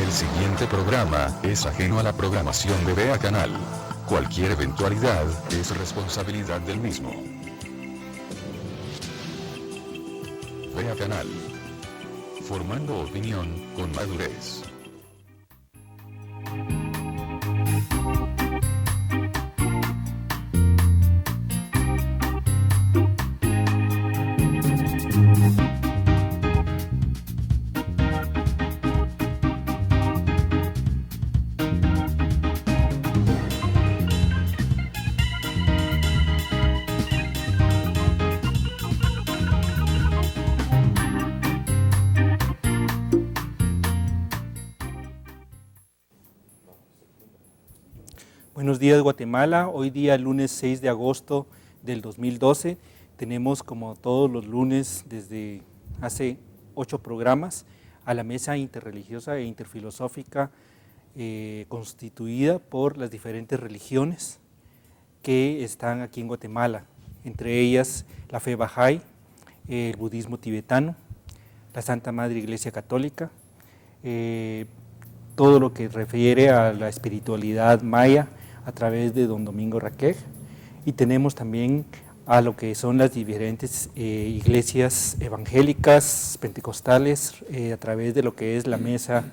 El siguiente programa es ajeno a la programación de Vea Canal. Cualquier eventualidad es responsabilidad del mismo. Vea Canal. Formando opinión con madurez. Buenos días Guatemala, hoy día lunes 6 de agosto del 2012, tenemos como todos los lunes desde hace 8 programas a la mesa interreligiosa e interfilosófica constituida por las diferentes religiones que están aquí en Guatemala, entre ellas la fe Bahá'í, el budismo tibetano, la Santa Madre Iglesia Católica, todo lo que refiere a la espiritualidad maya, a través de don Domingo Raquel, y tenemos también a lo que son las diferentes iglesias evangélicas, pentecostales, a través de lo que es la mesa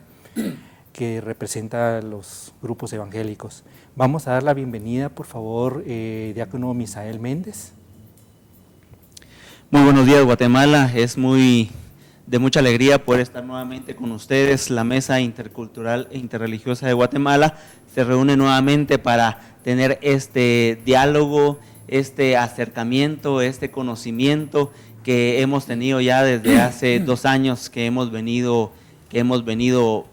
que representa a los grupos evangélicos. Vamos a dar la bienvenida, por favor, diácono Misael Méndez. Muy buenos días Guatemala, es de mucha alegría poder estar nuevamente con ustedes. La Mesa Intercultural e Interreligiosa de Guatemala se reúne nuevamente para tener este diálogo, este acercamiento, este conocimiento que hemos tenido ya desde hace 2 años que hemos venido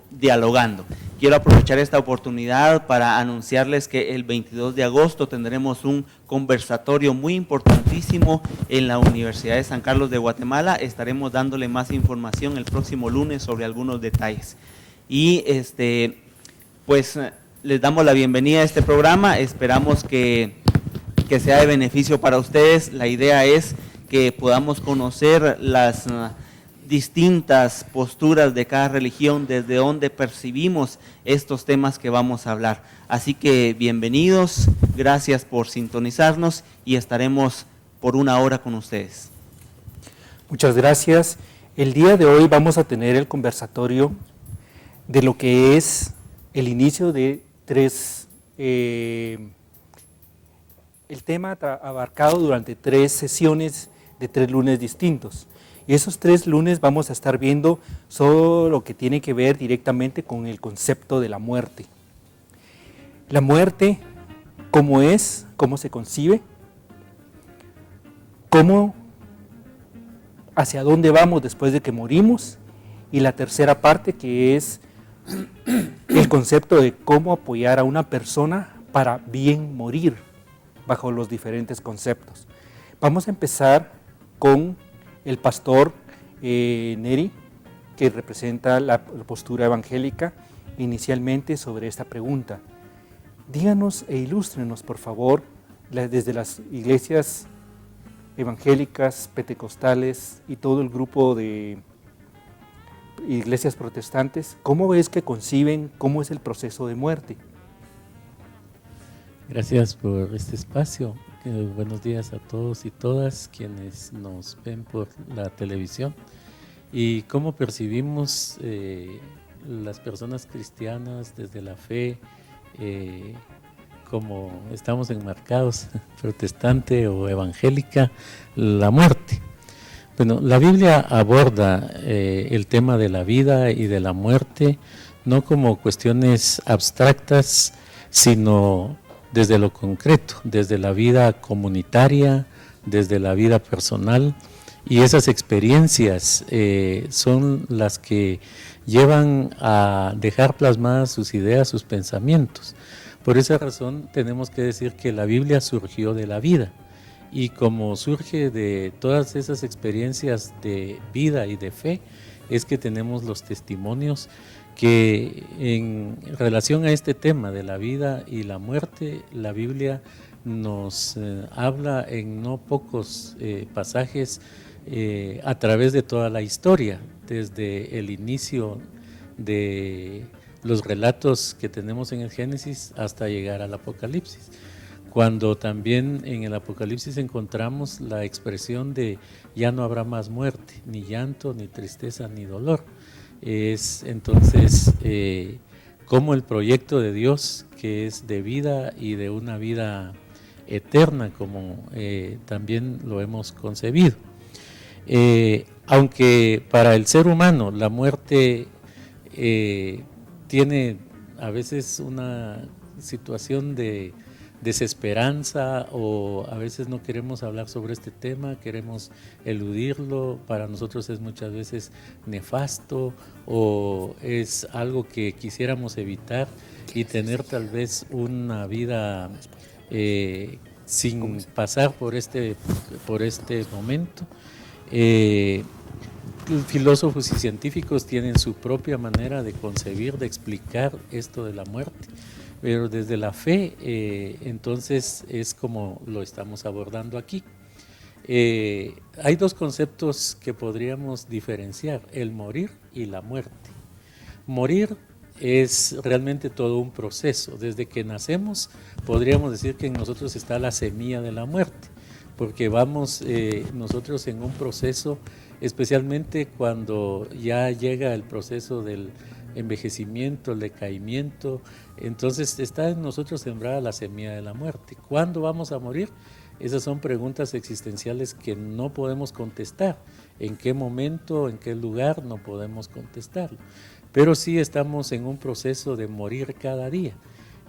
dialogando. Quiero aprovechar esta oportunidad para anunciarles que el 22 de agosto tendremos un conversatorio muy importantísimo en la Universidad de San Carlos de Guatemala. Estaremos dándole más información el próximo lunes sobre algunos detalles. Y pues les damos la bienvenida a este programa, esperamos que sea de beneficio para ustedes. La idea es que podamos conocer las distintas posturas de cada religión, desde donde percibimos estos temas que vamos a hablar. Así que bienvenidos, gracias por sintonizarnos y estaremos por 1 hora con ustedes. Muchas gracias. El día de hoy vamos a tener el conversatorio de lo que es el inicio de 3, el tema abarcado durante 3 sesiones de 3 lunes distintos. Y esos 3 lunes vamos a estar viendo todo lo que tiene que ver directamente con el concepto de la muerte. La muerte, cómo es, cómo se concibe, hacia dónde vamos después de que morimos, y la tercera parte que es el concepto de cómo apoyar a una persona para bien morir, bajo los diferentes conceptos. Vamos a empezar con el pastor Neri, que representa la postura evangélica, inicialmente sobre esta pregunta. Díganos e ilústrenos, por favor, desde las iglesias evangélicas, pentecostales y todo el grupo de iglesias protestantes, ¿cómo es que conciben, cómo es el proceso de muerte? Gracias por este espacio. Buenos días a todos y todas quienes nos ven por la televisión. Y cómo percibimos las personas cristianas desde la fe, como estamos enmarcados, protestante o evangélica, la muerte. Bueno, la Biblia aborda el tema de la vida y de la muerte no como cuestiones abstractas, sino desde lo concreto, desde la vida comunitaria, desde la vida personal, y esas experiencias son las que llevan a dejar plasmadas sus ideas, sus pensamientos. Por esa razón tenemos que decir que la Biblia surgió de la vida, y como surge de todas esas experiencias de vida y de fe, es que tenemos los testimonios que en relación a este tema de la vida y la muerte, la Biblia nos habla en no pocos pasajes a través de toda la historia, desde el inicio de los relatos que tenemos en el Génesis hasta llegar al Apocalipsis. Cuando también en el Apocalipsis encontramos la expresión de ya no habrá más muerte, ni llanto, ni tristeza, ni dolor. Es entonces como el proyecto de Dios, que es de vida y de una vida eterna, como también lo hemos concebido. Aunque para el ser humano la muerte tiene a veces una situación de desesperanza, o a veces no queremos hablar sobre este tema, queremos eludirlo, para nosotros es muchas veces nefasto o es algo que quisiéramos evitar y tener tal vez una vida sin pasar por este momento. Filósofos y científicos tienen su propia manera de concebir, de explicar esto de la muerte, pero desde la fe entonces es como lo estamos abordando aquí. Hay dos conceptos que podríamos diferenciar: el morir y la muerte. Morir es realmente todo un proceso. Desde que nacemos podríamos decir que en nosotros está la semilla de la muerte, porque vamos nosotros en un proceso, especialmente cuando ya llega el proceso del envejecimiento, el decaimiento, entonces está en nosotros sembrada la semilla de la muerte. ¿Cuándo vamos a morir? Esas son preguntas existenciales que no podemos contestar. ¿En qué momento, en qué lugar? No podemos contestarlo. Pero sí estamos en un proceso de morir cada día.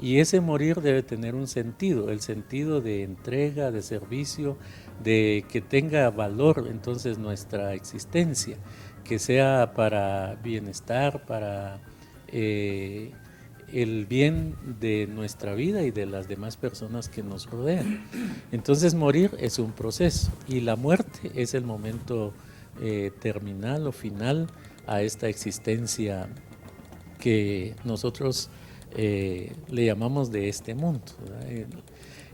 Y ese morir debe tener un sentido, el sentido de entrega, de servicio, de que tenga valor entonces nuestra existencia, que sea para bienestar, para el bien de nuestra vida y de las demás personas que nos rodean. Entonces morir es un proceso y la muerte es el momento terminal o final a esta existencia que nosotros le llamamos de este mundo, ¿verdad?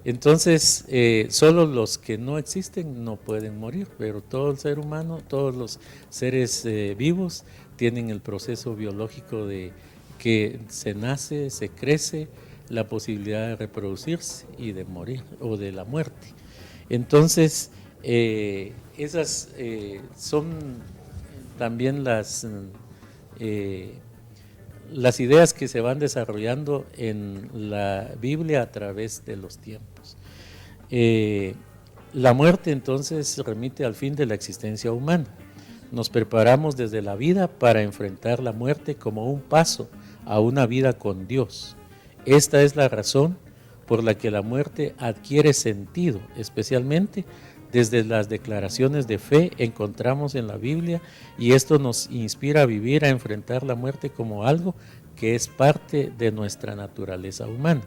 Entonces solo los que no existen no pueden morir, pero todo el ser humano, todos los seres vivos tienen el proceso biológico de que se nace, se crece, la posibilidad de reproducirse y de morir o de la muerte. Entonces esas son también las ideas que se van desarrollando en la Biblia a través de los tiempos. La muerte entonces remite al fin de la existencia humana. Nos preparamos desde la vida para enfrentar la muerte como un paso a una vida con Dios. Esta es la razón por la que la muerte adquiere sentido, especialmente desde las declaraciones de fe encontramos en la Biblia, y esto nos inspira a vivir, a enfrentar la muerte como algo que es parte de nuestra naturaleza humana.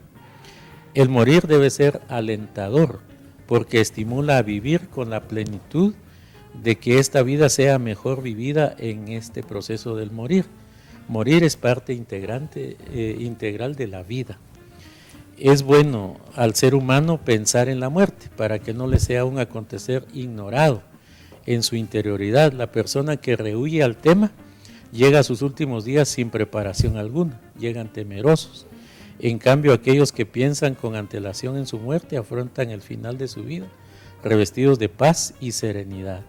El morir debe ser alentador porque estimula a vivir con la plenitud de que esta vida sea mejor vivida en este proceso del morir. Morir es parte integral de la vida. Es bueno al ser humano pensar en la muerte para que no le sea un acontecer ignorado en su interioridad. La persona que rehúye al tema llega a sus últimos días sin preparación alguna, llegan temerosos. En cambio, aquellos que piensan con antelación en su muerte afrontan el final de su vida revestidos de paz y serenidad.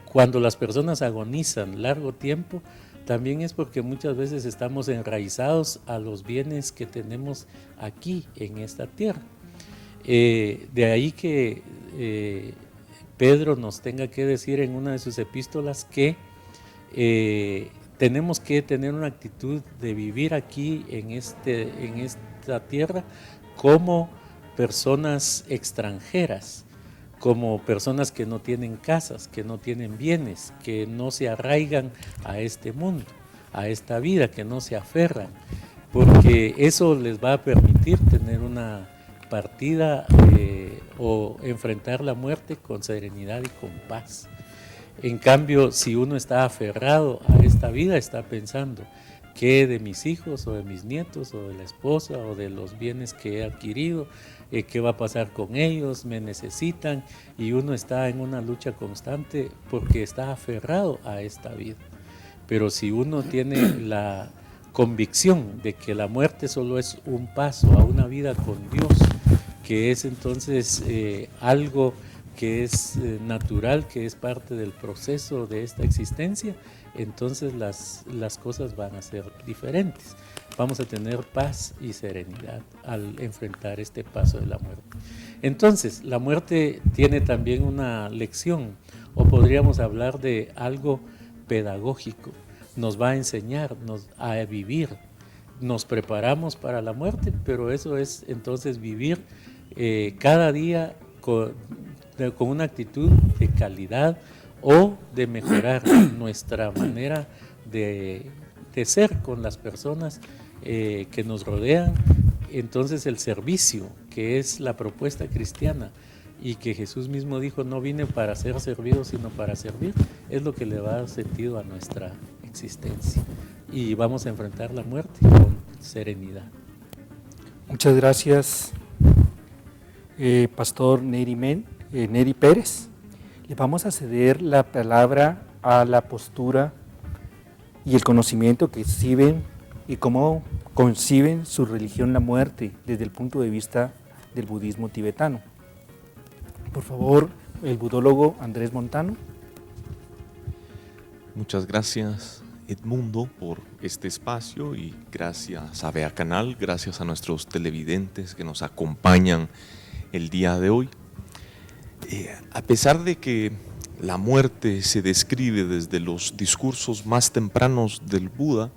Cuando las personas agonizan largo tiempo, también es porque muchas veces estamos enraizados a los bienes que tenemos aquí en esta tierra. De ahí que Pedro nos tenga que decir en una de sus epístolas que tenemos que tener una actitud de vivir aquí en esta tierra como personas extranjeras, como personas que no tienen casas, que no tienen bienes, que no se arraigan a este mundo, a esta vida, que no se aferran, porque eso les va a permitir tener una partida o enfrentar la muerte con serenidad y con paz. En cambio, si uno está aferrado a esta vida, está pensando ¿qué de mis hijos o de mis nietos o de la esposa o de los bienes que he adquirido? ¿Qué va a pasar con ellos? ¿Me necesitan? Y uno está en una lucha constante porque está aferrado a esta vida. pero si uno tiene la convicción de que la muerte solo es un paso a una vida con Dios, que es entonces algo que es natural, que es parte del proceso de esta existencia, entonces las cosas van a ser diferentes. Vamos a tener paz y serenidad al enfrentar este paso de la muerte. Entonces, la muerte tiene también una lección, o podríamos hablar de algo pedagógico. Nos va a enseñarnos a vivir. Nos preparamos para la muerte, pero eso es entonces vivir cada día con una actitud de calidad o de mejorar nuestra manera de ser con las personas que nos rodean. Entonces el servicio, que es la propuesta cristiana y que Jesús mismo dijo, no vine para ser servido sino para servir, es lo que le va a dar sentido a nuestra existencia, y vamos a enfrentar la muerte con serenidad. Muchas gracias, Pastor Neri Pérez. Le vamos a ceder la palabra a la postura y el conocimiento que exhiben y cómo conciben su religión la muerte desde el punto de vista del budismo tibetano. Por favor, el budólogo Andrés Montano. Muchas gracias, Edmundo, por este espacio, y gracias a Vea Canal, gracias a nuestros televidentes que nos acompañan el día de hoy. A pesar de que la muerte se describe desde los discursos más tempranos del Buda,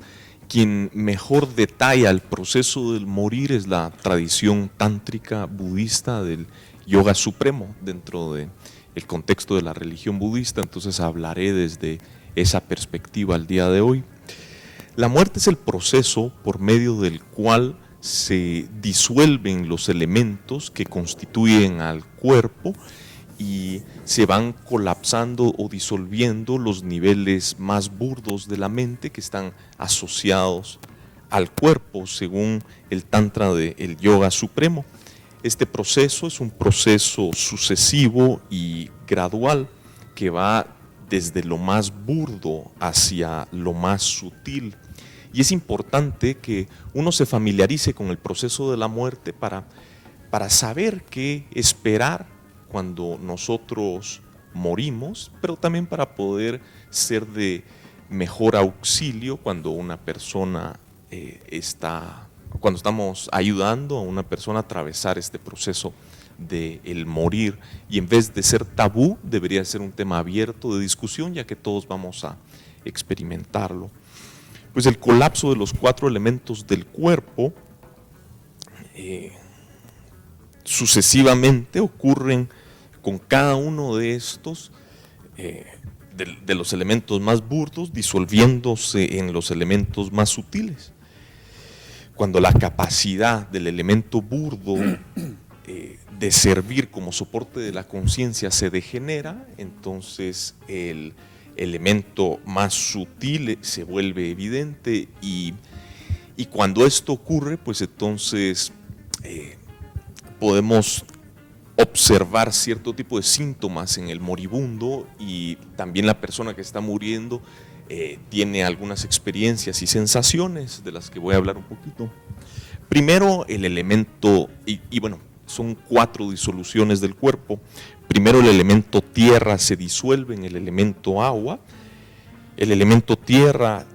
quien mejor detalla el proceso del morir es la tradición tántrica budista del yoga supremo dentro del contexto de la religión budista. Entonces hablaré desde esa perspectiva al día de hoy. La muerte es el proceso por medio del cual se disuelven los elementos que constituyen al cuerpo y se van colapsando o disolviendo los niveles más burdos de la mente que están asociados al cuerpo, según el Tantra del Yoga Supremo. Este proceso es un proceso sucesivo y gradual que va desde lo más burdo hacia lo más sutil. Y es importante que uno se familiarice con el proceso de la muerte para saber qué esperar cuando nosotros morimos, pero también para poder ser de mejor auxilio cuando una persona cuando estamos ayudando a una persona a atravesar este proceso del morir. Y en vez de ser tabú, debería ser un tema abierto de discusión, ya que todos vamos a experimentarlo. Pues el colapso de los 4 elementos del cuerpo sucesivamente ocurren con cada uno de estos, de los elementos más burdos, disolviéndose en los elementos más sutiles. Cuando la capacidad del elemento burdo de servir como soporte de la conciencia se degenera, entonces el elemento más sutil se vuelve evidente, y cuando esto ocurre, pues entonces podemos observar cierto tipo de síntomas en el moribundo, y también la persona que está muriendo tiene algunas experiencias y sensaciones de las que voy a hablar un poquito. Primero el elemento, y bueno, son 4 disoluciones del cuerpo. Primero el elemento tierra se disuelve en el elemento agua. El elemento tierra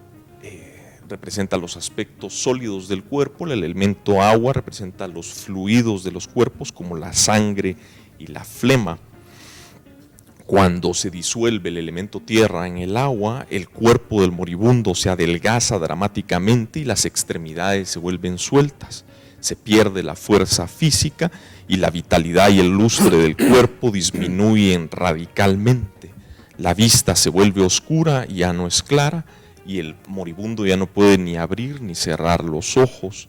representa los aspectos sólidos del cuerpo, el elemento agua representa los fluidos de los cuerpos como la sangre y la flema. Cuando se disuelve el elemento tierra en el agua, el cuerpo del moribundo se adelgaza dramáticamente y las extremidades se vuelven sueltas. Se pierde la fuerza física y la vitalidad y el lustre del cuerpo disminuyen radicalmente. La vista se vuelve oscura y ya no es clara, y el moribundo ya no puede ni abrir ni cerrar los ojos.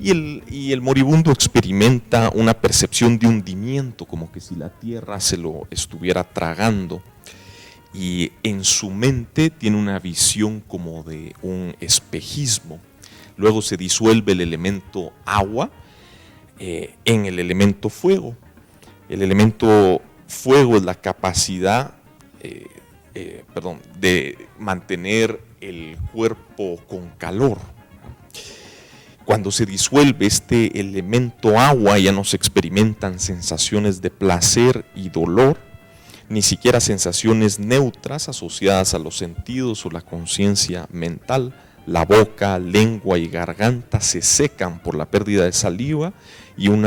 Y el moribundo experimenta una percepción de hundimiento, como que si la tierra se lo estuviera tragando. Y en su mente tiene una visión como de un espejismo. Luego se disuelve el elemento agua en el elemento fuego. El elemento fuego es la capacidad de mantener el cuerpo con calor. Cuando se disuelve este elemento agua, ya no se experimentan sensaciones de placer y dolor, ni siquiera sensaciones neutras asociadas a los sentidos o la conciencia mental. La boca, lengua y garganta se secan por la pérdida de saliva y un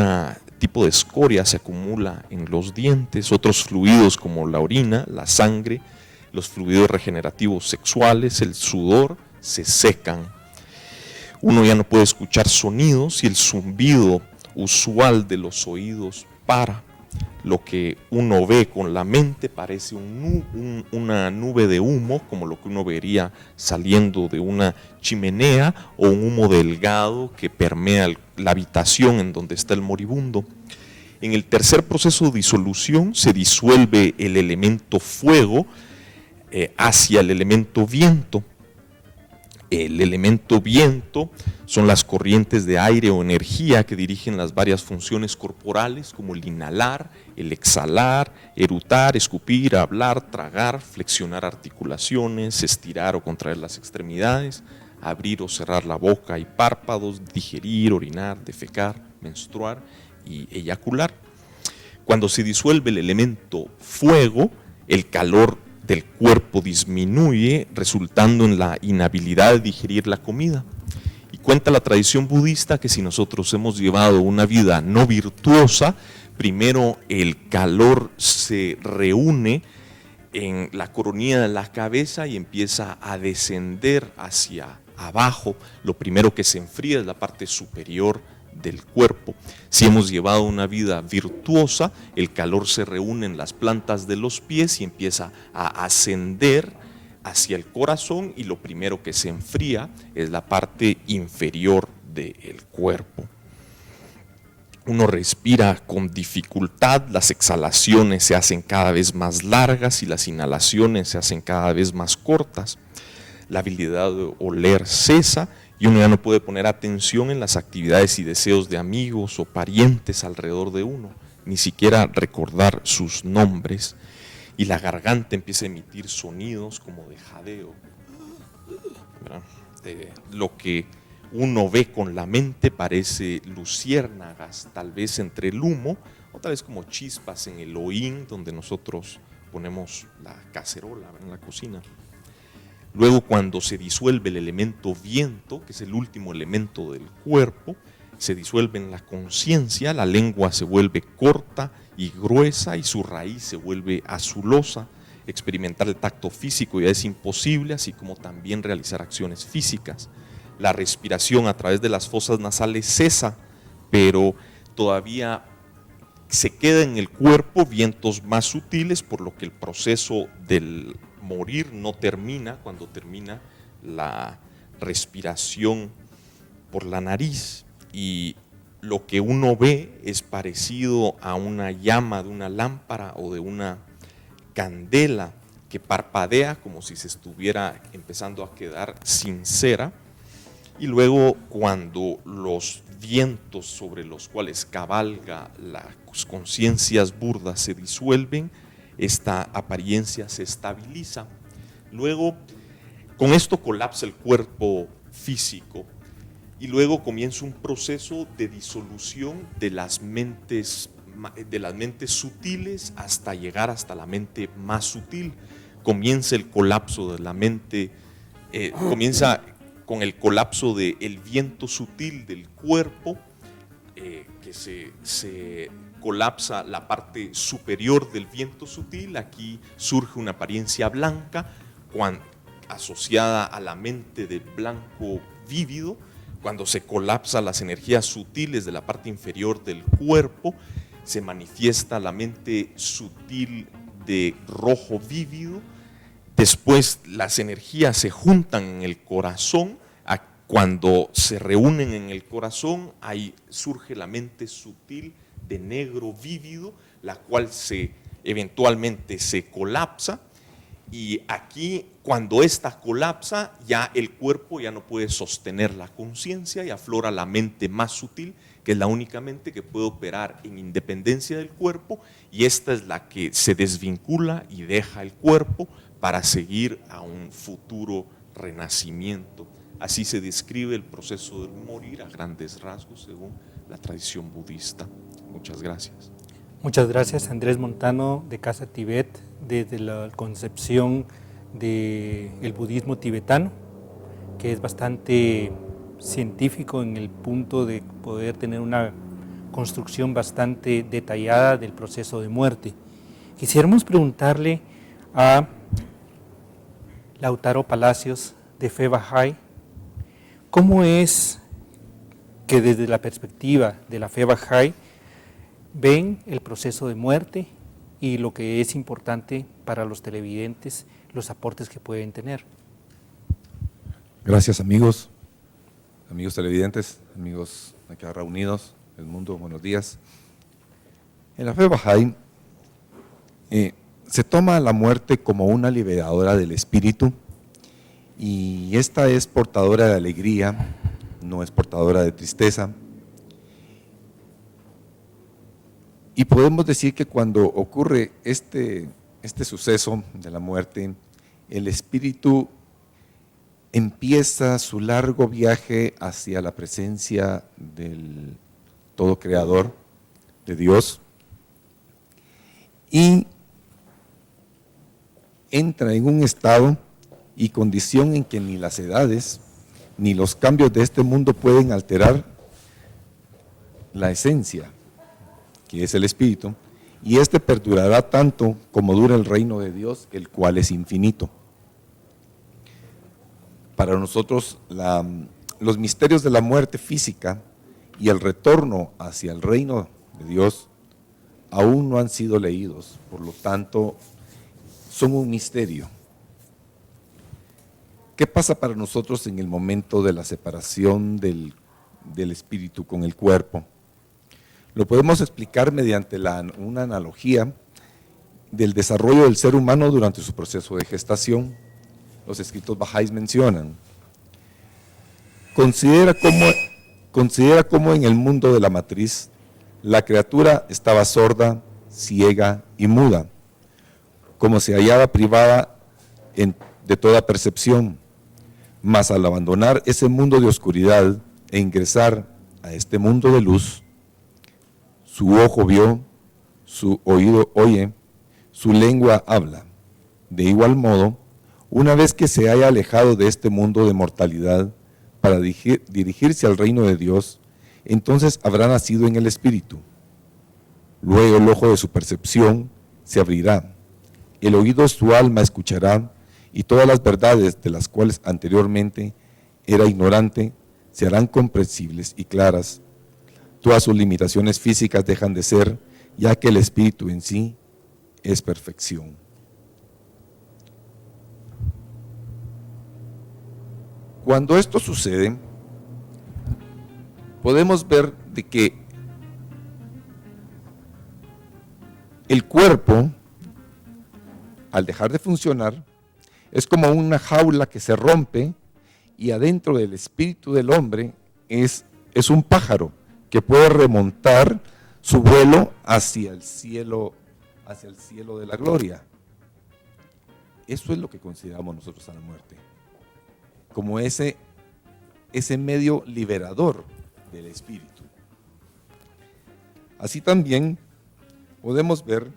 tipo de escoria se acumula en los dientes. Otros fluidos como la orina, la sangre, los fluidos regenerativos sexuales, el sudor, se secan. Uno ya no puede escuchar sonidos y el zumbido usual de los oídos para. Lo que uno ve con la mente parece una nube de humo, como lo que uno vería saliendo de una chimenea, o un humo delgado que permea la habitación en donde está el moribundo. En el tercer proceso de disolución se disuelve el elemento fuego hacia el elemento viento. El elemento viento son las corrientes de aire o energía que dirigen las varias funciones corporales, como el inhalar, el exhalar, erutar, escupir, hablar, tragar, flexionar articulaciones, estirar o contraer las extremidades, abrir o cerrar la boca y párpados, digerir, orinar, defecar, menstruar y eyacular. Cuando se disuelve el elemento fuego, el calor del cuerpo disminuye, resultando en la inhabilidad de digerir la comida. Y cuenta la tradición budista que si nosotros hemos llevado una vida no virtuosa, primero el calor se reúne en la coronilla de la cabeza y empieza a descender hacia abajo. Lo primero que se enfría es la parte superior del cuerpo. Si hemos llevado una vida virtuosa, el calor se reúne en las plantas de los pies y empieza a ascender hacia el corazón, y lo primero que se enfría es la parte inferior del cuerpo. Uno respira con dificultad, las exhalaciones se hacen cada vez más largas y las inhalaciones se hacen cada vez más cortas. La habilidad de oler cesa y uno ya no puede poner atención en las actividades y deseos de amigos o parientes alrededor de uno, ni siquiera recordar sus nombres, y la garganta empieza a emitir sonidos como de jadeo, de lo que uno ve con la mente parece luciérnagas, tal vez entre el humo, o tal vez como chispas en el hollín donde nosotros ponemos la cacerola en la cocina. Luego, cuando se disuelve el elemento viento, que es el último elemento del cuerpo, se disuelve en la conciencia, la lengua se vuelve corta y gruesa y su raíz se vuelve azulosa. Experimentar el tacto físico ya es imposible, así como también realizar acciones físicas. La respiración a través de las fosas nasales cesa, pero todavía se queda en el cuerpo vientos más sutiles, por lo que el proceso del morir no termina cuando termina la respiración por la nariz, y lo que uno ve es parecido a una llama de una lámpara o de una candela que parpadea como si se estuviera empezando a quedar sin cera. Y luego, cuando los vientos sobre los cuales cabalga las conciencias burdas se disuelven, esta apariencia se estabiliza. Luego, con esto colapsa el cuerpo físico y luego comienza un proceso de disolución de las mentes sutiles hasta llegar hasta la mente más sutil. Comienza el colapso de la mente, comienza con el colapso del viento sutil del cuerpo, que se colapsa la parte superior del viento sutil. Aquí surge una apariencia blanca asociada a la mente de blanco vívido. Cuando se colapsa las energías sutiles de la parte inferior del cuerpo, se manifiesta la mente sutil de rojo vívido. Después las energías se juntan en el corazón. Cuando se reúnen en el corazón, ahí surge la mente sutil de negro vívido, la cual eventualmente se colapsa. Y aquí, cuando esta colapsa, ya el cuerpo ya no puede sostener la conciencia y aflora la mente más sutil, que es la única mente que puede operar en independencia del cuerpo, y esta es la que se desvincula y deja el cuerpo para seguir a un futuro renacimiento. Así se describe el proceso del morir a grandes rasgos según la tradición budista. Muchas gracias. Muchas gracias, Andrés Montano, de Casa Tibet, desde la concepción del budismo tibetano, que es bastante científico en el punto de poder tener una construcción bastante detallada del proceso de muerte. Quisiéramos preguntarle a Lautaro Palacios, de Fe Bahá'í, ¿cómo es que desde la perspectiva de la Fe Bahá'í ven el proceso de muerte y lo que es importante para los televidentes, los aportes que pueden tener? Gracias, amigos televidentes, amigos acá reunidos del mundo, buenos días. En la Fe Bahá'í se toma la muerte como una liberadora del espíritu, y esta es portadora de alegría, no es portadora de tristeza. Y podemos decir que cuando ocurre este suceso de la muerte, el espíritu empieza su largo viaje hacia la presencia del todo creador, de Dios, y entra en un estado y condición en que ni las edades ni los cambios de este mundo pueden alterar la esencia, que es el espíritu, y este perdurará tanto como dura el reino de Dios, el cual es infinito. Para nosotros, los misterios de la muerte física y el retorno hacia el reino de Dios aún no han sido leídos, por lo tanto, son un misterio. ¿Qué pasa para nosotros en el momento de la separación del espíritu con el cuerpo? Lo podemos explicar mediante una analogía del desarrollo del ser humano durante su proceso de gestación. Los escritos bahá'ís mencionan: considera cómo en el mundo de la matriz la criatura estaba sorda, ciega y muda, como se hallaba privada de toda percepción, mas al abandonar ese mundo de oscuridad e ingresar a este mundo de luz, su ojo vio, su oído oye, su lengua habla. De igual modo, una vez que se haya alejado de este mundo de mortalidad para dirigirse al reino de Dios, entonces habrá nacido en el espíritu. Luego el ojo de su percepción se abrirá, el oído de su alma escuchará, y todas las verdades de las cuales anteriormente era ignorante se harán comprensibles y claras. Todas sus limitaciones físicas dejan de ser, ya que el espíritu en sí es perfección. Cuando esto sucede, podemos ver de que el cuerpo, al dejar de funcionar, es como una jaula que se rompe, y adentro del espíritu del hombre es un pájaro que puede remontar su vuelo hacia el cielo de la gloria. Eso es lo que consideramos nosotros a la muerte, como ese medio liberador del espíritu. Así también podemos ver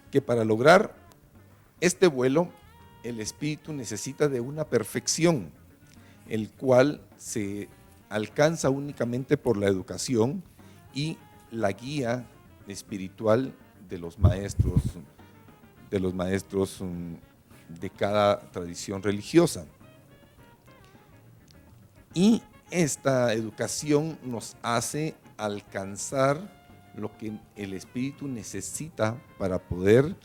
que para lograr este vuelo, el espíritu necesita de una perfección, el cual se alcanza únicamente por la educación y la guía espiritual de los maestros de cada tradición religiosa. Y esta educación nos hace alcanzar lo que el espíritu necesita para poder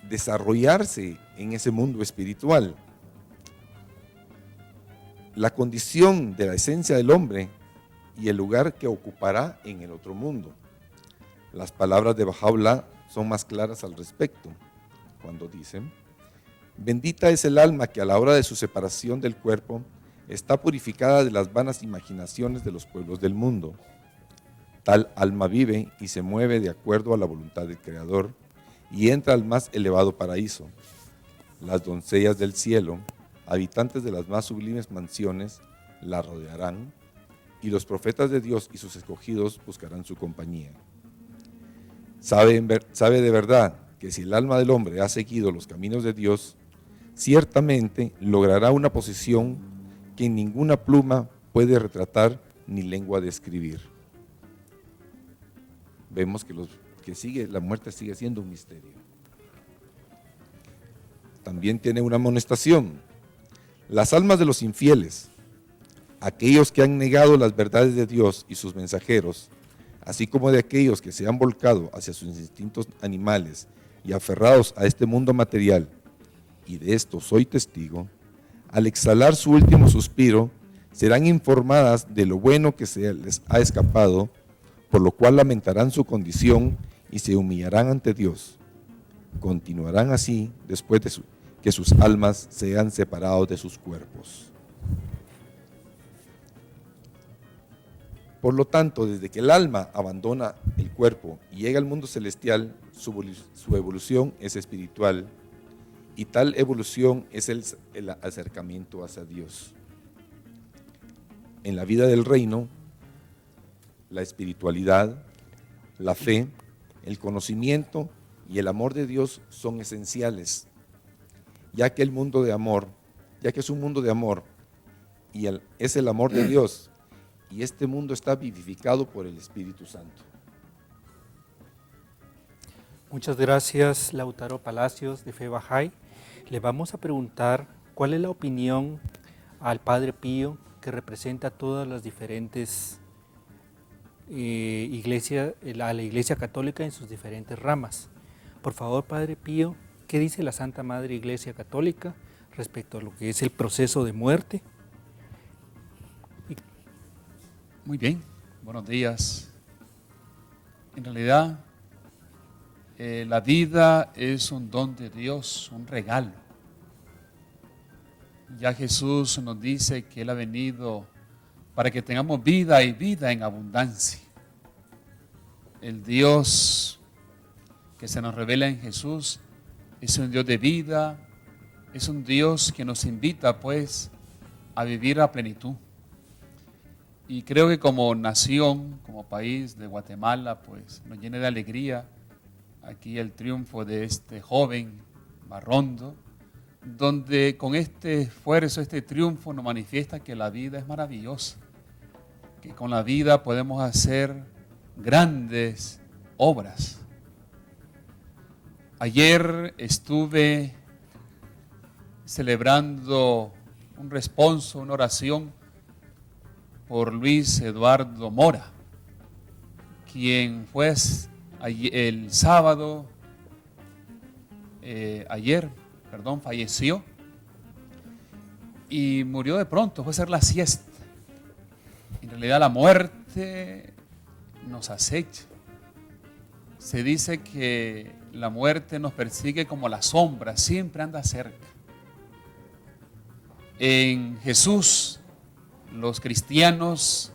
desarrollarse en ese mundo espiritual. La condición de la esencia del hombre y el lugar que ocupará en el otro mundo. Las palabras de Baha'u'lláh son más claras al respecto, cuando dicen: bendita es el alma que a la hora de su separación del cuerpo está purificada de las vanas imaginaciones de los pueblos del mundo. Tal alma vive y se mueve de acuerdo a la voluntad del Creador, y entra al más elevado paraíso. Las doncellas del cielo, habitantes de las más sublimes mansiones, la rodearán, y los profetas de Dios y sus escogidos buscarán su compañía. Sabe de verdad que si el alma del hombre ha seguido los caminos de Dios, ciertamente logrará una posición que ninguna pluma puede retratar ni lengua describir. Vemos que la muerte sigue siendo un misterio. También tiene una amonestación. Las almas de los infieles, aquellos que han negado las verdades de Dios y sus mensajeros, así como de aquellos que se han volcado hacia sus instintos animales y aferrados a este mundo material, y de esto soy testigo, al exhalar su último suspiro, serán informadas de lo bueno que se les ha escapado, por lo cual lamentarán su condición y se humillarán ante Dios. Continuarán así después de que sus almas sean separados de sus cuerpos. Por lo tanto, desde que el alma abandona el cuerpo y llega al mundo celestial, su evolución es espiritual, y tal evolución es el acercamiento hacia Dios. En la vida del reino, la espiritualidad, la fe, el conocimiento y el amor de Dios son esenciales, ya que es un mundo de amor y es el amor de Dios, y este mundo está vivificado por el Espíritu Santo. Muchas gracias, Lautaro Palacios de Fe Bahá'í. Le vamos a preguntar cuál es la opinión al Padre Pío, que representa a todas las diferentes iglesias, a la Iglesia Católica en sus diferentes ramas. Por favor, Padre Pío, ¿qué dice la Santa Madre Iglesia Católica respecto a lo que es el proceso de muerte? Muy bien, buenos días. En realidad, la vida es un don de Dios, un regalo. Ya Jesús nos dice que Él ha venido para que tengamos vida y vida en abundancia. El Dios que se nos revela en Jesús es un Dios de vida, es un Dios que nos invita pues a vivir a plenitud. Y creo que como nación, como país de Guatemala, pues nos llena de alegría aquí el triunfo de este joven Marrondo, donde con este esfuerzo, este triunfo nos manifiesta que la vida es maravillosa, que con la vida podemos hacer grandes obras. Ayer estuve celebrando un responso, una oración por Luis Eduardo Mora, quien fue el sábado, falleció y murió de pronto, fue a hacer la siesta. En realidad la muerte nos acecha. Se dice que la muerte nos persigue como la sombra, siempre anda cerca. En Jesús, los cristianos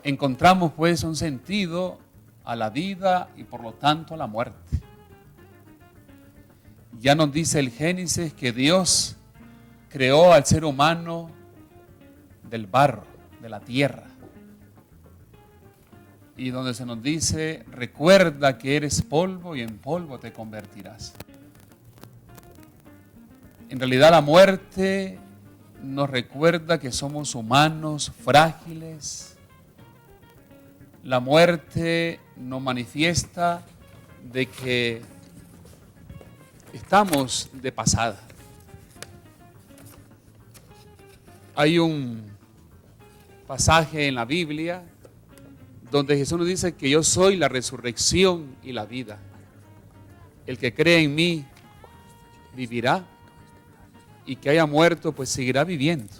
encontramos pues un sentido a la vida y por lo tanto a la muerte. Ya nos dice el Génesis que Dios creó al ser humano del barro, de la tierra. Y donde se nos dice, recuerda que eres polvo y en polvo te convertirás. En realidad la muerte nos recuerda que somos humanos, frágiles. La muerte nos manifiesta de que estamos de pasada. Hay un pasaje en la Biblia donde Jesús nos dice que yo soy la resurrección y la vida. El que cree en mí vivirá, y que haya muerto pues seguirá viviendo.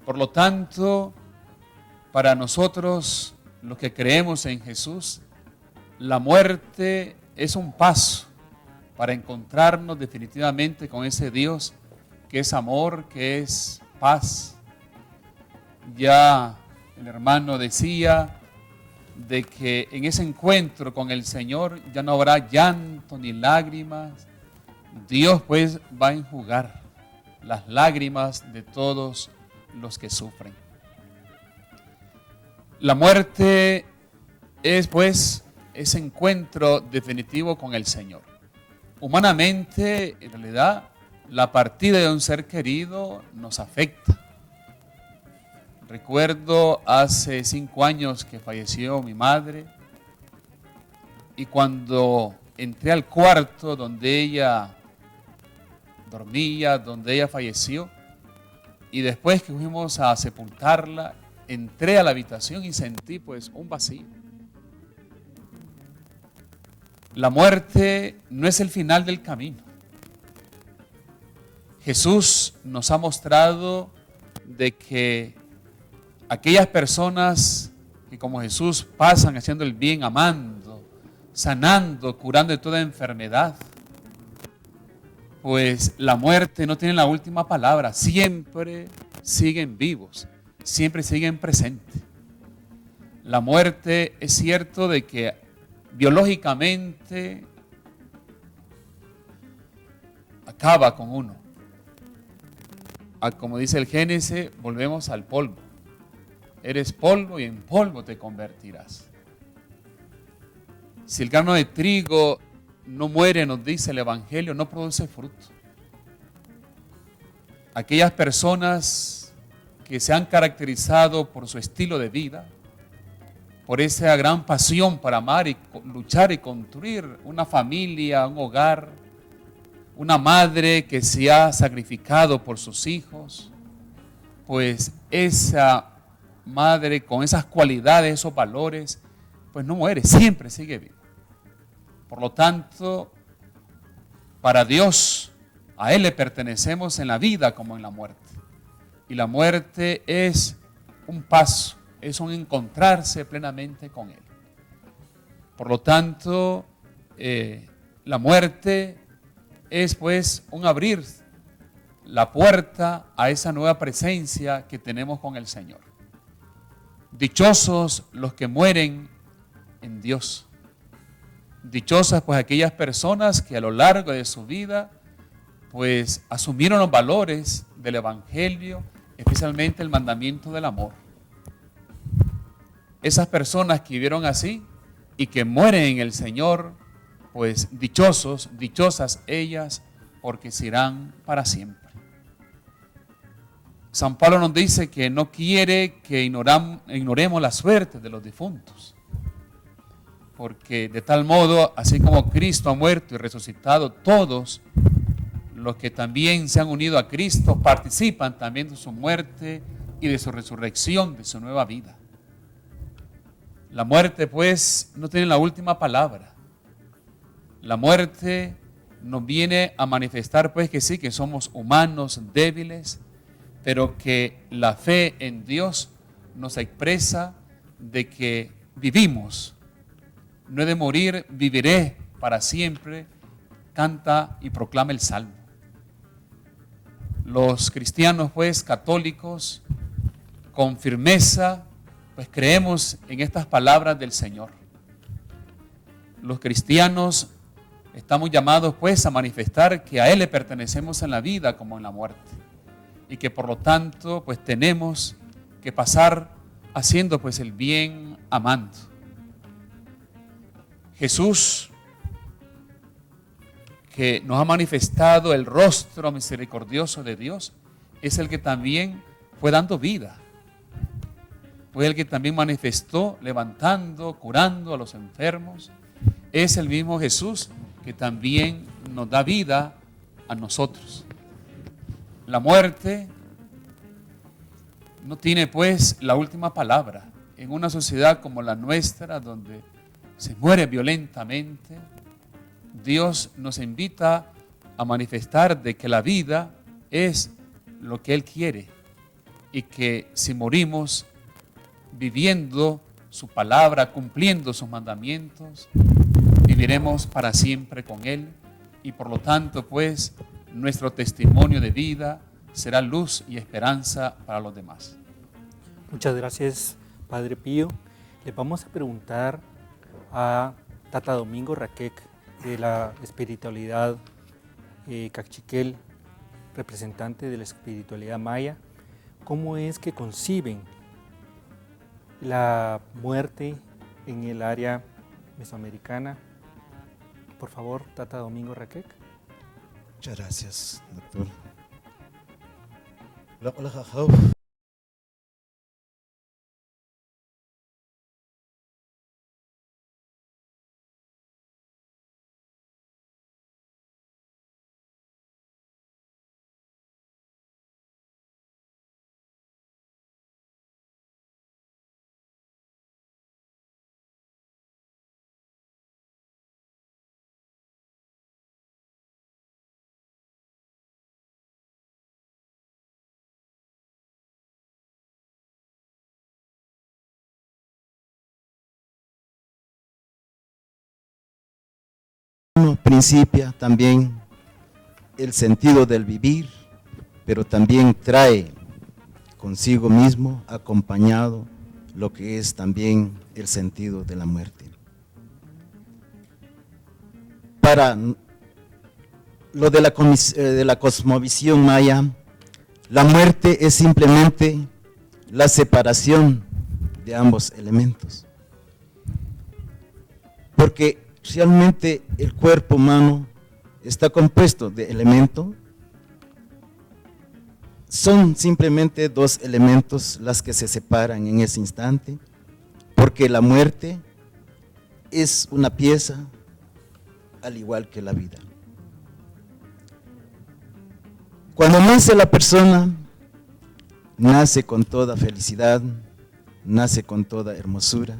Por lo tanto, para nosotros, los que creemos en Jesús, la muerte es un paso para encontrarnos definitivamente con ese Dios que es amor, que es paz. Ya el hermano decía de que en ese encuentro con el Señor ya no habrá llanto ni lágrimas. Dios pues va a enjugar las lágrimas de todos los que sufren. La muerte es pues ese encuentro definitivo con el Señor. Humanamente, en realidad, la partida de un ser querido nos afecta. Recuerdo hace 5 años que falleció mi madre y cuando entré al cuarto donde ella dormía, donde ella falleció, y después que fuimos a sepultarla, entré a la habitación y sentí pues un vacío. La muerte no es el final del camino. Jesús nos ha mostrado de que aquellas personas que como Jesús pasan haciendo el bien, amando, sanando, curando de toda enfermedad, pues la muerte no tiene la última palabra, siempre siguen vivos, siempre siguen presentes. La muerte es cierto de que biológicamente acaba con uno. Como dice el Génesis, volvemos al polvo. Eres polvo y en polvo te convertirás. Si el grano de trigo no muere, nos dice el Evangelio, no produce fruto. Aquellas personas que se han caracterizado por su estilo de vida, por esa gran pasión para amar y luchar y construir una familia, un hogar, una madre que se ha sacrificado por sus hijos, pues esa madre con esas cualidades, esos valores, pues no muere, siempre sigue viva. Por lo tanto, para Dios, a Él le pertenecemos en la vida como en la muerte. Y la muerte es un paso, es un encontrarse plenamente con Él. Por lo tanto, la muerte es pues un abrir la puerta a esa nueva presencia que tenemos con el Señor. Dichosos los que mueren en Dios. Dichosas pues aquellas personas que a lo largo de su vida pues asumieron los valores del Evangelio, especialmente el mandamiento del amor. Esas personas que vivieron así y que mueren en el Señor, pues dichosos, dichosas ellas, porque se irán para siempre. San Pablo nos dice que no quiere que ignoremos la suerte de los difuntos, porque de tal modo, así como Cristo ha muerto y resucitado, todos los que también se han unido a Cristo participan también de su muerte y de su resurrección, de su nueva vida. La muerte, pues, no tiene la última palabra. La muerte nos viene a manifestar, pues, que sí, que somos humanos, débiles, pero que la fe en Dios nos expresa de que vivimos. No he de morir, viviré para siempre, canta y proclama el Salmo. Los cristianos, pues, católicos, con firmeza, pues creemos en estas palabras del Señor. Los cristianos estamos llamados, pues, a manifestar que a Él le pertenecemos en la vida como en la muerte. Y que por lo tanto, pues, tenemos que pasar haciendo, pues, el bien, amando. Jesús, que nos ha manifestado el rostro misericordioso de Dios, es el que también fue dando vida. Fue el que también manifestó, levantando, curando a los enfermos. Es el mismo Jesús que también nos da vida a nosotros. La muerte no tiene, pues, la última palabra. En una sociedad como la nuestra, donde se muere violentamente, Dios nos invita a manifestar de que la vida es lo que Él quiere y que si morimos viviendo su palabra, cumpliendo sus mandamientos, viviremos para siempre con Él y por lo tanto, pues, nuestro testimonio de vida será luz y esperanza para los demás. Muchas gracias, Padre Pío. Le vamos a preguntar a Tata Domingo Raquec de la espiritualidad Cachiquel, representante de la espiritualidad maya, cómo es que conciben la muerte en el área mesoamericana. Por favor, Tata Domingo Raquec. Muchas gracias, doctor. Hola, jajau. Principia también el sentido del vivir, pero también trae consigo mismo acompañado lo que es también el sentido de la muerte. Para lo de la cosmovisión maya, la muerte es simplemente la separación de ambos elementos. Porque realmente el cuerpo humano está compuesto de elementos, son simplemente dos elementos las que se separan en ese instante, porque la muerte es una pieza al igual que la vida. Cuando nace la persona, nace con toda felicidad, nace con toda hermosura,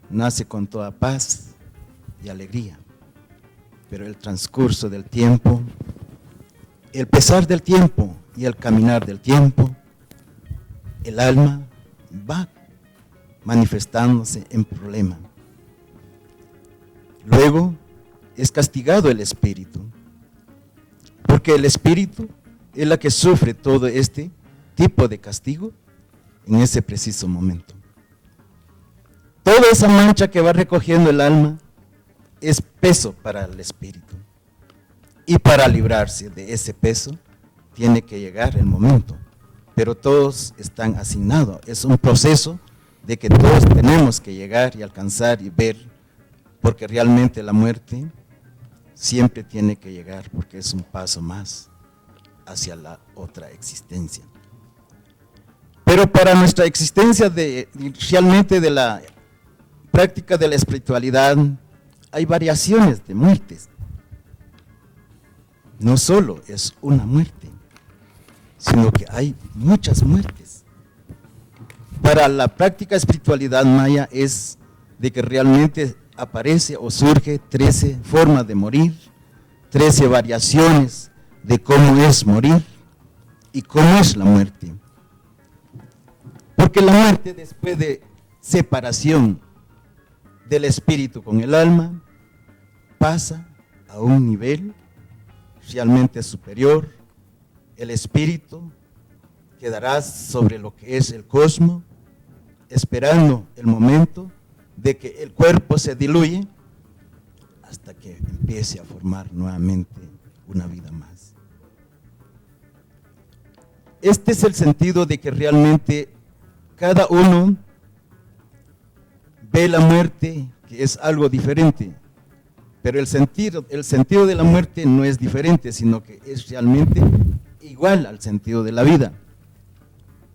nace con toda paz y alegría, pero el transcurso del tiempo, el pesar del tiempo y el caminar del tiempo, el alma va manifestándose en problema. Luego es castigado el espíritu, porque el espíritu es la que sufre todo este tipo de castigo en ese preciso momento. Toda esa mancha que va recogiendo el alma es peso para el espíritu, y para librarse de ese peso tiene que llegar el momento, pero todos están asignados, es un proceso de que todos tenemos que llegar y alcanzar y ver, porque realmente la muerte siempre tiene que llegar, porque es un paso más hacia la otra existencia. Pero para nuestra existencia realmente de la práctica de la espiritualidad, hay variaciones de muertes. No solo es una muerte, sino que hay muchas muertes. Para la práctica espiritualidad maya es de que realmente aparece o surge 13 formas de morir, 13 variaciones de cómo es morir y cómo es la muerte. Porque la muerte, después de separación del espíritu con el alma, pasa a un nivel realmente superior. El espíritu quedará sobre lo que es el cosmos, esperando el momento de que el cuerpo se diluye hasta que empiece a formar nuevamente una vida más. Este es el sentido de que realmente cada uno ve la muerte, que es algo diferente, pero el sentido de la muerte no es diferente, sino que es realmente igual al sentido de la vida.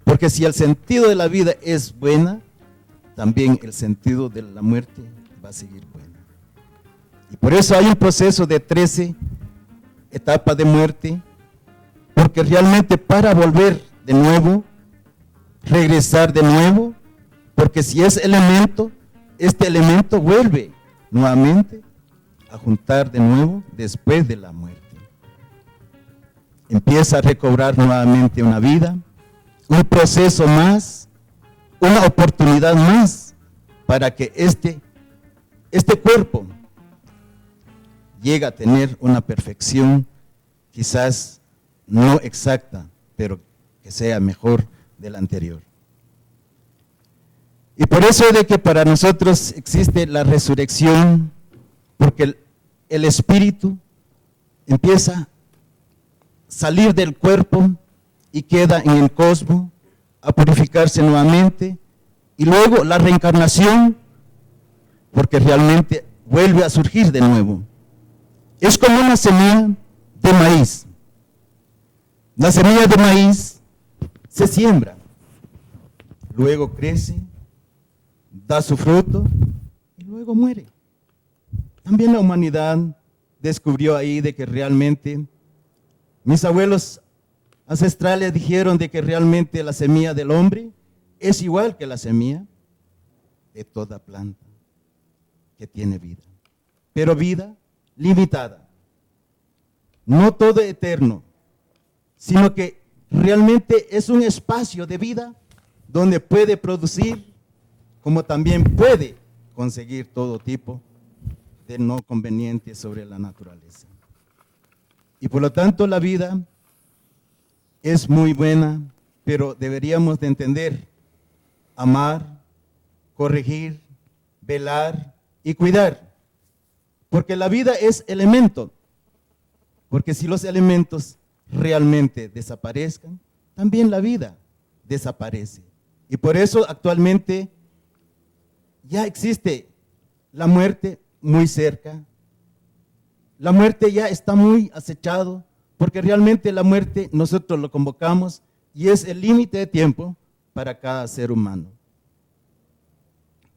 Porque si el sentido de la vida es buena, también el sentido de la muerte va a seguir buena. Y por eso hay un proceso de 13 etapas de muerte, porque realmente para volver de nuevo, regresar de nuevo, porque si es elemento, este elemento vuelve nuevamente a juntar de nuevo después de la muerte. Empieza a recobrar nuevamente una vida, un proceso más, una oportunidad más para que este cuerpo llegue a tener una perfección quizás no exacta, pero que sea mejor de la anterior. Y por eso es de que para nosotros existe la resurrección, porque el espíritu empieza a salir del cuerpo y queda en el cosmos, a purificarse nuevamente, y luego la reencarnación, porque realmente vuelve a surgir de nuevo. Es como una semilla de maíz. La semilla de maíz se siembra, luego crece, da su fruto y luego muere. También la humanidad descubrió ahí de que realmente, mis abuelos ancestrales dijeron de que realmente la semilla del hombre es igual que la semilla de toda planta que tiene vida, pero vida limitada. No todo eterno, sino que realmente es un espacio de vida donde puede producir, como también puede conseguir todo tipo de no convenientes sobre la naturaleza. Y por lo tanto la vida es muy buena, pero deberíamos de entender, amar, corregir, velar y cuidar, porque la vida es elemento, porque si los elementos realmente desaparezcan, también la vida desaparece. Y por eso actualmente ya existe la muerte muy cerca. La muerte ya está muy acechado, porque realmente la muerte nosotros lo convocamos y es el límite de tiempo para cada ser humano.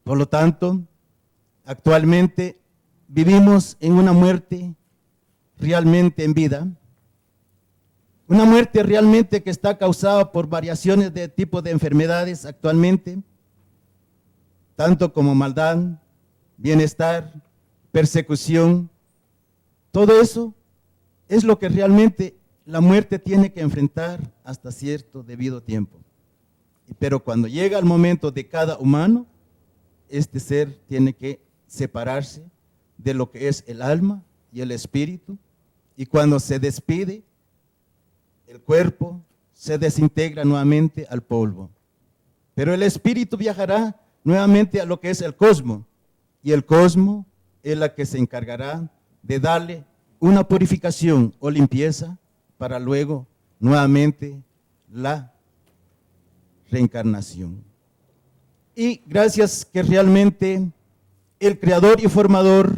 Por lo tanto, actualmente vivimos en una muerte realmente en vida, una muerte realmente que está causada por variaciones de tipo de enfermedades actualmente, tanto como maldad, bienestar, persecución. Todo eso es lo que realmente la muerte tiene que enfrentar hasta cierto debido tiempo. Pero cuando llega el momento de cada humano, este ser tiene que separarse de lo que es el alma y el espíritu, y cuando se despide, el cuerpo se desintegra nuevamente al polvo. Pero el espíritu viajará nuevamente a lo que es el cosmos, y el cosmos es la que se encargará de darle una purificación o limpieza para luego nuevamente la reencarnación. Y gracias que realmente el Creador y Formador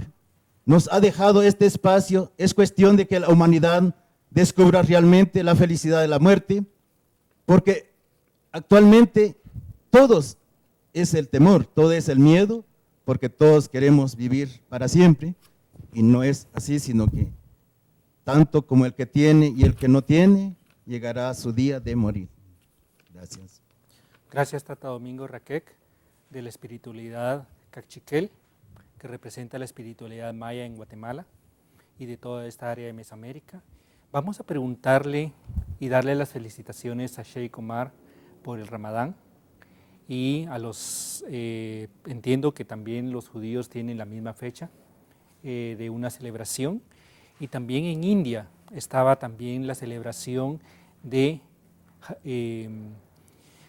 nos ha dejado este espacio, es cuestión de que la humanidad descubra realmente la felicidad de la muerte, porque actualmente todos es el temor, todo es el miedo, porque todos queremos vivir para siempre, y no es así, sino que tanto como el que tiene y el que no tiene, llegará a su día de morir. Gracias. Gracias, Tata Domingo Raquec, de la espiritualidad Cachiquel, que representa la espiritualidad maya en Guatemala y de toda esta área de Mesoamérica. Vamos a preguntarle y darle las felicitaciones a Sheikh Omar por el Ramadán, y a los, entiendo que también los judíos tienen la misma fecha de una celebración, y también en India estaba también la celebración de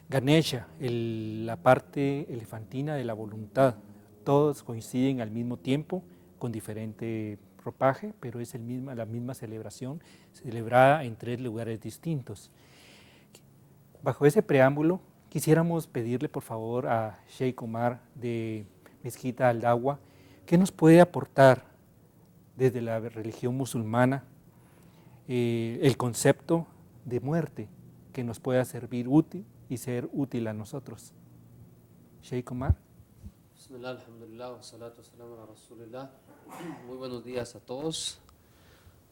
Ganesha, la parte elefantina de la voluntad. Todos coinciden al mismo tiempo con diferente ropaje, pero es la misma celebración, celebrada en 3 lugares distintos. Bajo ese preámbulo, quisiéramos pedirle por favor a Sheikh Omar de Mezquita Al-Dawa, ¿qué nos puede aportar desde la religión musulmana el concepto de muerte que nos pueda servir útil y ser útil a nosotros? Sheikh Omar. Bismillah, alhamdulillah, wa salatu wa salam ala rasulillah. Muy buenos días a todos.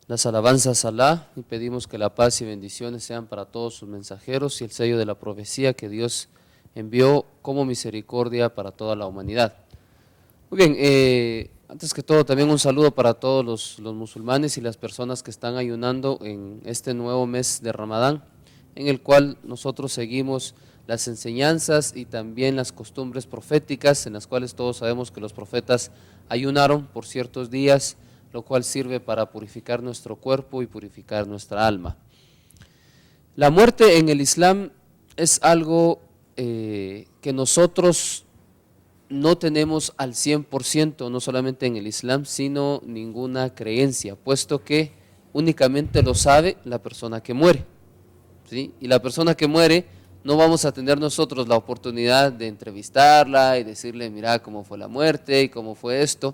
Las alabanzas a Alá, y pedimos que la paz y bendiciones sean para todos sus mensajeros y el sello de la profecía que Dios envió como misericordia para toda la humanidad. Muy bien, antes que todo también un saludo para todos los musulmanes y las personas que están ayunando en este nuevo mes de Ramadán, en el cual nosotros seguimos las enseñanzas y también las costumbres proféticas, en las cuales todos sabemos que los profetas ayunaron por ciertos días, lo cual sirve para purificar nuestro cuerpo y purificar nuestra alma. La muerte en el Islam es algo que nosotros no tenemos al 100%, no solamente en el Islam, sino ninguna creencia, puesto que únicamente lo sabe la persona que muere, ¿sí? Y la persona que muere no vamos a tener nosotros la oportunidad de entrevistarla y decirle, mira cómo fue la muerte y cómo fue esto,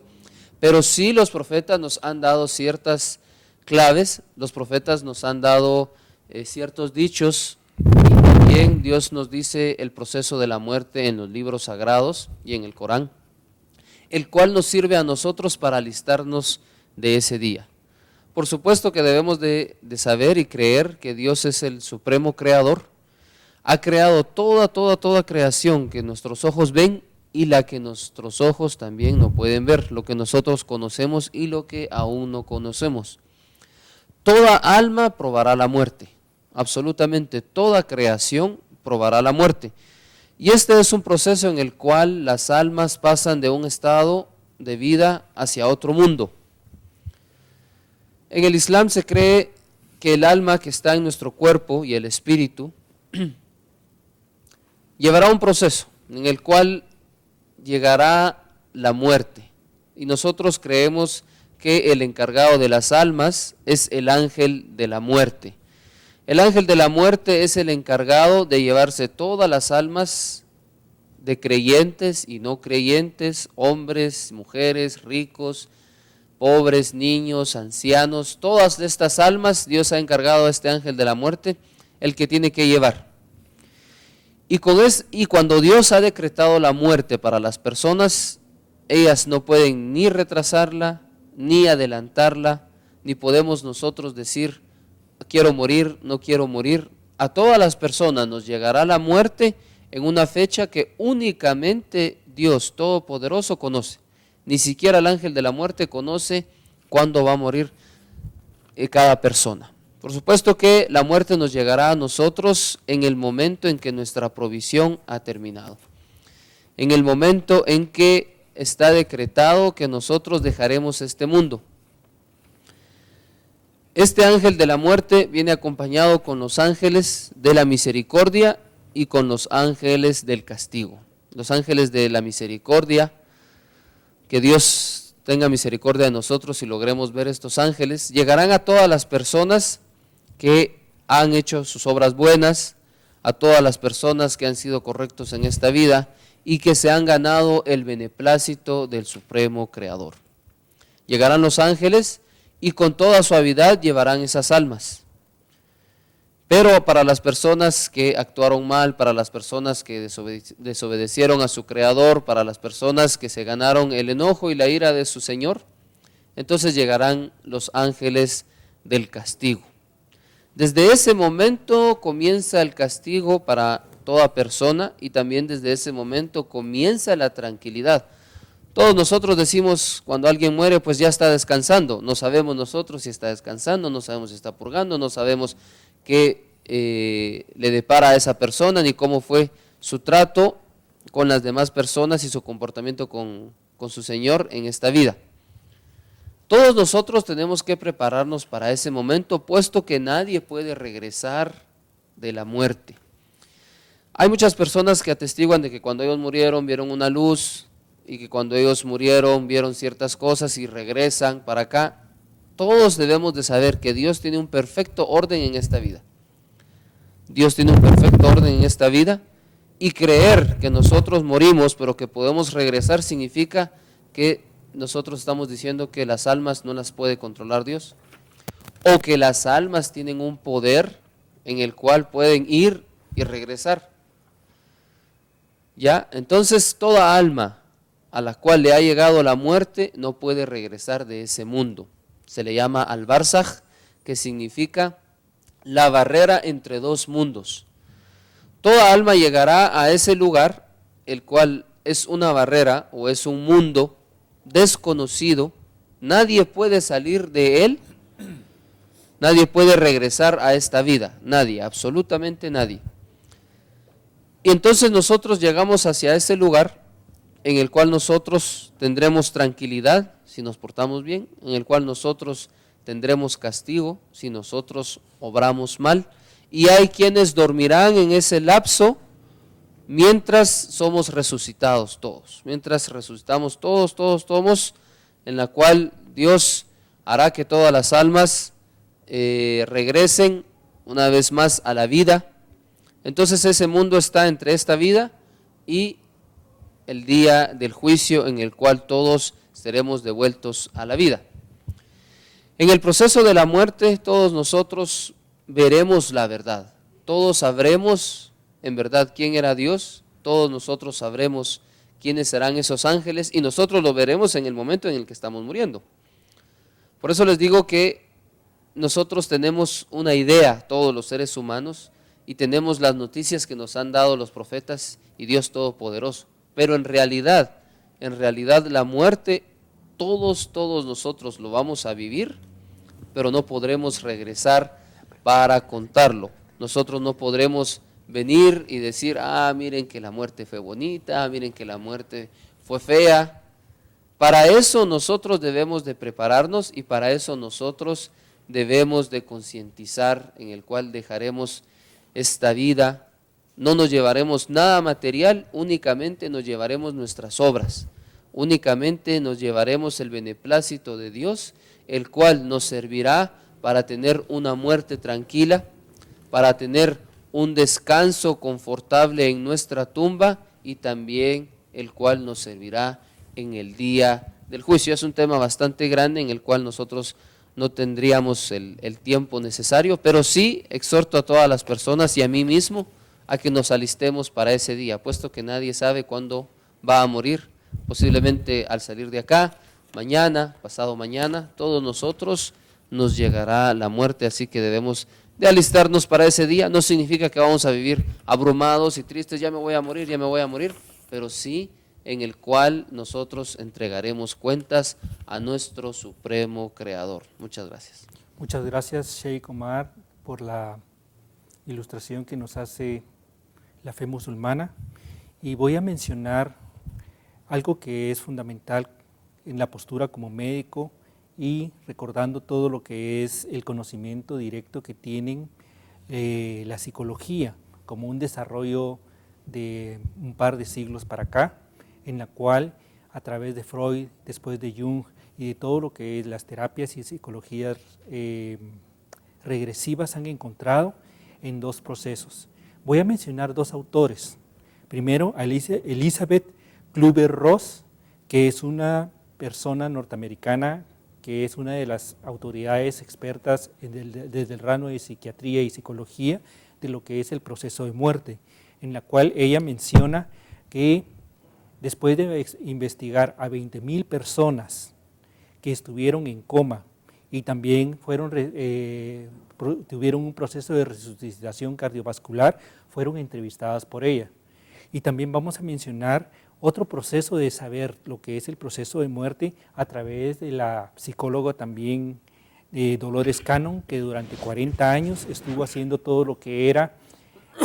pero sí los profetas nos han dado ciertas claves, los profetas nos han dado ciertos dichos, y también Dios nos dice el proceso de la muerte en los libros sagrados y en el Corán, el cual nos sirve a nosotros para alistarnos de ese día. Por supuesto que debemos de saber y creer que Dios es el supremo creador, ha creado toda creación que nuestros ojos ven y la que nuestros ojos también no pueden ver, lo que nosotros conocemos y lo que aún no conocemos. Toda alma probará la muerte, absolutamente toda creación probará la muerte. Y este es un proceso en el cual las almas pasan de un estado de vida hacia otro mundo. En el Islam se cree que el alma que está en nuestro cuerpo y el espíritu llevará un proceso en el cual llegará la muerte. Y nosotros creemos que el encargado de las almas es el ángel de la muerte. El ángel de la muerte es el encargado de llevarse todas las almas de creyentes y no creyentes, hombres, mujeres, ricos, pobres, niños, ancianos, todas estas almas Dios ha encargado a este ángel de la muerte, el que tiene que llevar. Y cuando Dios ha decretado la muerte para las personas, ellas no pueden ni retrasarla, ni adelantarla, ni podemos nosotros decir, quiero morir, no quiero morir. A todas las personas nos llegará la muerte en una fecha que únicamente Dios Todopoderoso conoce. Ni siquiera el ángel de la muerte conoce cuándo va a morir cada persona. Por supuesto que la muerte nos llegará a nosotros en el momento en que nuestra provisión ha terminado. En el momento en que está decretado que nosotros dejaremos este mundo. Este ángel de la muerte viene acompañado con los ángeles de la misericordia y con los ángeles del castigo. Los ángeles de la misericordia, que Dios tenga misericordia de nosotros y logremos ver estos ángeles, llegarán a todas las personas que han hecho sus obras buenas, a todas las personas que han sido correctos en esta vida y que se han ganado el beneplácito del Supremo Creador. Llegarán los ángeles y con toda suavidad llevarán esas almas. Pero para las personas que actuaron mal, para las personas que desobedecieron a su Creador, para las personas que se ganaron el enojo y la ira de su Señor, entonces llegarán los ángeles del castigo. Desde ese momento comienza el castigo para toda persona y también desde ese momento comienza la tranquilidad. Todos nosotros decimos cuando alguien muere pues ya está descansando, no sabemos nosotros si está descansando, no sabemos si está purgando, no sabemos qué le depara a esa persona ni cómo fue su trato con las demás personas y su comportamiento con su Señor en esta vida. Todos nosotros tenemos que prepararnos para ese momento, puesto que nadie puede regresar de la muerte. Hay muchas personas que atestiguan de que cuando ellos murieron vieron una luz y que cuando ellos murieron vieron ciertas cosas y regresan para acá. Todos debemos de saber que Dios tiene un perfecto orden en esta vida. Dios tiene un perfecto orden en esta vida y creer que nosotros morimos pero que podemos regresar significa que nosotros estamos diciendo que las almas no las puede controlar Dios o que las almas tienen un poder en el cual pueden ir y regresar. ¿Ya? Entonces toda alma a la cual le ha llegado la muerte no puede regresar de ese mundo. Se le llama al-Barzaj, que significa la barrera entre dos mundos. Toda alma llegará a ese lugar, el cual es una barrera o es un mundo desconocido, nadie puede salir de él, nadie puede regresar a esta vida, nadie, absolutamente nadie. Y entonces nosotros llegamos hacia ese lugar en el cual nosotros tendremos tranquilidad si nos portamos bien, en el cual nosotros tendremos castigo si nosotros obramos mal, y hay quienes dormirán en ese lapso mientras somos resucitados todos, mientras resucitamos todos, en la cual Dios hará que todas las almas regresen una vez más a la vida. Entonces ese mundo está entre esta vida y el día del juicio, en el cual todos seremos devueltos a la vida. En el proceso de la muerte, todos nosotros veremos la verdad, todos sabremos en verdad quién era Dios, todos nosotros sabremos quiénes serán esos ángeles, y nosotros lo veremos en el momento en el que estamos muriendo. Por eso les digo que nosotros tenemos una idea, todos los seres humanos, y tenemos las noticias que nos han dado los profetas y Dios Todopoderoso. Pero en realidad la muerte, todos nosotros lo vamos a vivir, pero no podremos regresar para contarlo. Nosotros no podremos venir y decir, miren que la muerte fue bonita, miren que la muerte fue fea. Para eso nosotros debemos de prepararnos, y para eso nosotros debemos de concientizar, en el cual dejaremos esta vida. No nos llevaremos nada material, únicamente nos llevaremos nuestras obras, únicamente nos llevaremos el beneplácito de Dios, el cual nos servirá para tener una muerte tranquila, para tener un descanso confortable en nuestra tumba, y también el cual nos servirá en el día del juicio. Es un tema bastante grande en el cual nosotros no tendríamos el tiempo necesario, pero sí exhorto a todas las personas y a mí mismo a que nos alistemos para ese día, puesto que nadie sabe cuándo va a morir. Posiblemente al salir de acá, mañana, pasado mañana, todos nosotros nos llegará la muerte, así que debemos de alistarnos para ese día. No significa que vamos a vivir abrumados y tristes, ya me voy a morir, pero sí en el cual nosotros entregaremos cuentas a nuestro supremo Creador. Muchas gracias. Muchas gracias, Sheikh Omar, por la ilustración que nos hace la fe musulmana, y voy a mencionar algo que es fundamental en la postura como médico, y recordando todo lo que es el conocimiento directo que tienen la psicología como un desarrollo de un par de siglos para acá, en la cual a través de Freud, después de Jung y de todo lo que es las terapias y psicologías regresivas, han encontrado en dos procesos. Voy a mencionar dos autores. Primero, a Elizabeth Kübler-Ross, que es una persona norteamericana que es una de las autoridades expertas desde el ramo de psiquiatría y psicología de lo que es el proceso de muerte, en la cual ella menciona que después de investigar a 20,000 personas que estuvieron en coma y también tuvieron un proceso de resucitación cardiovascular, fueron entrevistadas por ella. Y también vamos a mencionar otro proceso de saber lo que es el proceso de muerte a través de la psicóloga también Dolores Cannon, que durante 40 años estuvo haciendo todo lo que era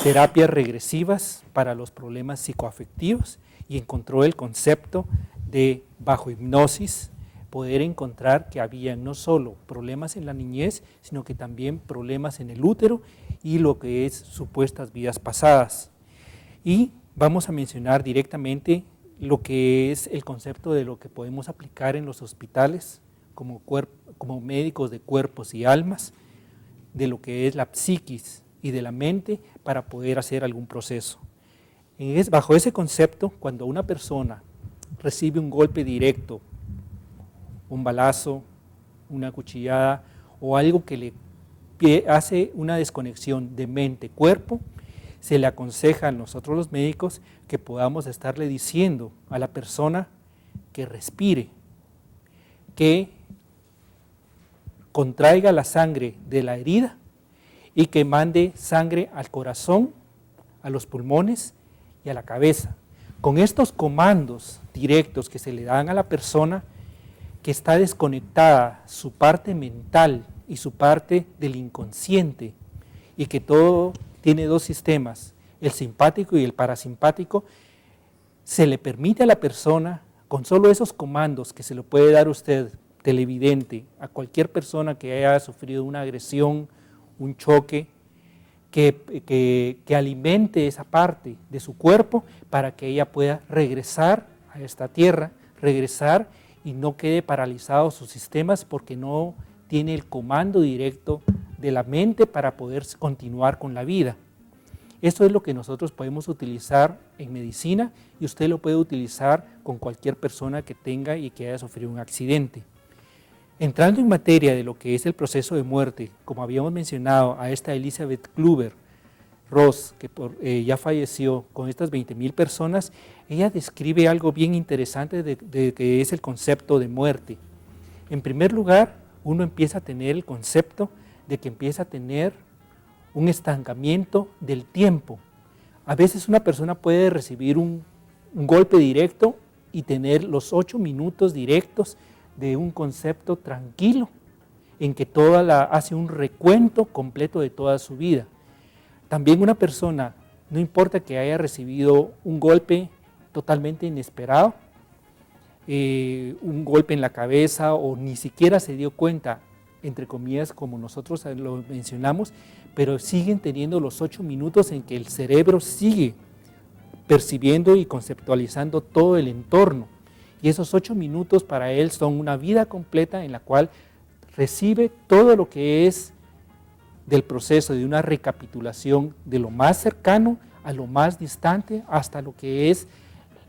terapias regresivas para los problemas psicoafectivos, y encontró el concepto de, bajo hipnosis, poder encontrar que había no solo problemas en la niñez, sino que también problemas en el útero y lo que es supuestas vidas pasadas. Y vamos a mencionar directamente lo que es el concepto de lo que podemos aplicar en los hospitales como médicos de cuerpos y almas, de lo que es la psiquis y de la mente para poder hacer algún proceso. Bajo ese concepto, cuando una persona recibe un golpe directo, un balazo, una cuchillada o algo que le hace una desconexión de mente-cuerpo, se le aconseja a nosotros los médicos que podamos estarle diciendo a la persona que respire, que contraiga la sangre de la herida y que mande sangre al corazón, a los pulmones y a la cabeza. Con estos comandos directos que se le dan a la persona que está desconectada su parte mental y su parte del inconsciente, y que todo tiene dos sistemas, el simpático y el parasimpático, se le permite a la persona, con solo esos comandos que se lo puede dar usted, televidente, a cualquier persona que haya sufrido una agresión, un choque, que alimente esa parte de su cuerpo para que ella pueda regresar a esta tierra, regresar y no quede paralizado sus sistemas porque no tiene el comando directo de la mente para poder continuar con la vida. Esto es lo que nosotros podemos utilizar en medicina y usted lo puede utilizar con cualquier persona que tenga y que haya sufrido un accidente. Entrando en materia de lo que es el proceso de muerte, como habíamos mencionado a esta Elizabeth Kübler-Ross, que ya falleció con estas 20,000 personas, ella describe algo bien interesante de que es el concepto de muerte. En primer lugar, uno empieza a tener el concepto de que empieza a tener un estancamiento del tiempo. A veces una persona puede recibir un golpe directo y tener los 8 minutos directos de un concepto tranquilo, en que hace un recuento completo de toda su vida. También una persona, no importa que haya recibido un golpe totalmente inesperado, un golpe en la cabeza o ni siquiera se dio cuenta, entre comillas, como nosotros lo mencionamos, pero siguen teniendo los 8 minutos en que el cerebro sigue percibiendo y conceptualizando todo el entorno. Y esos 8 minutos para él son una vida completa en la cual recibe todo lo que es del proceso de una recapitulación de lo más cercano a lo más distante hasta lo que es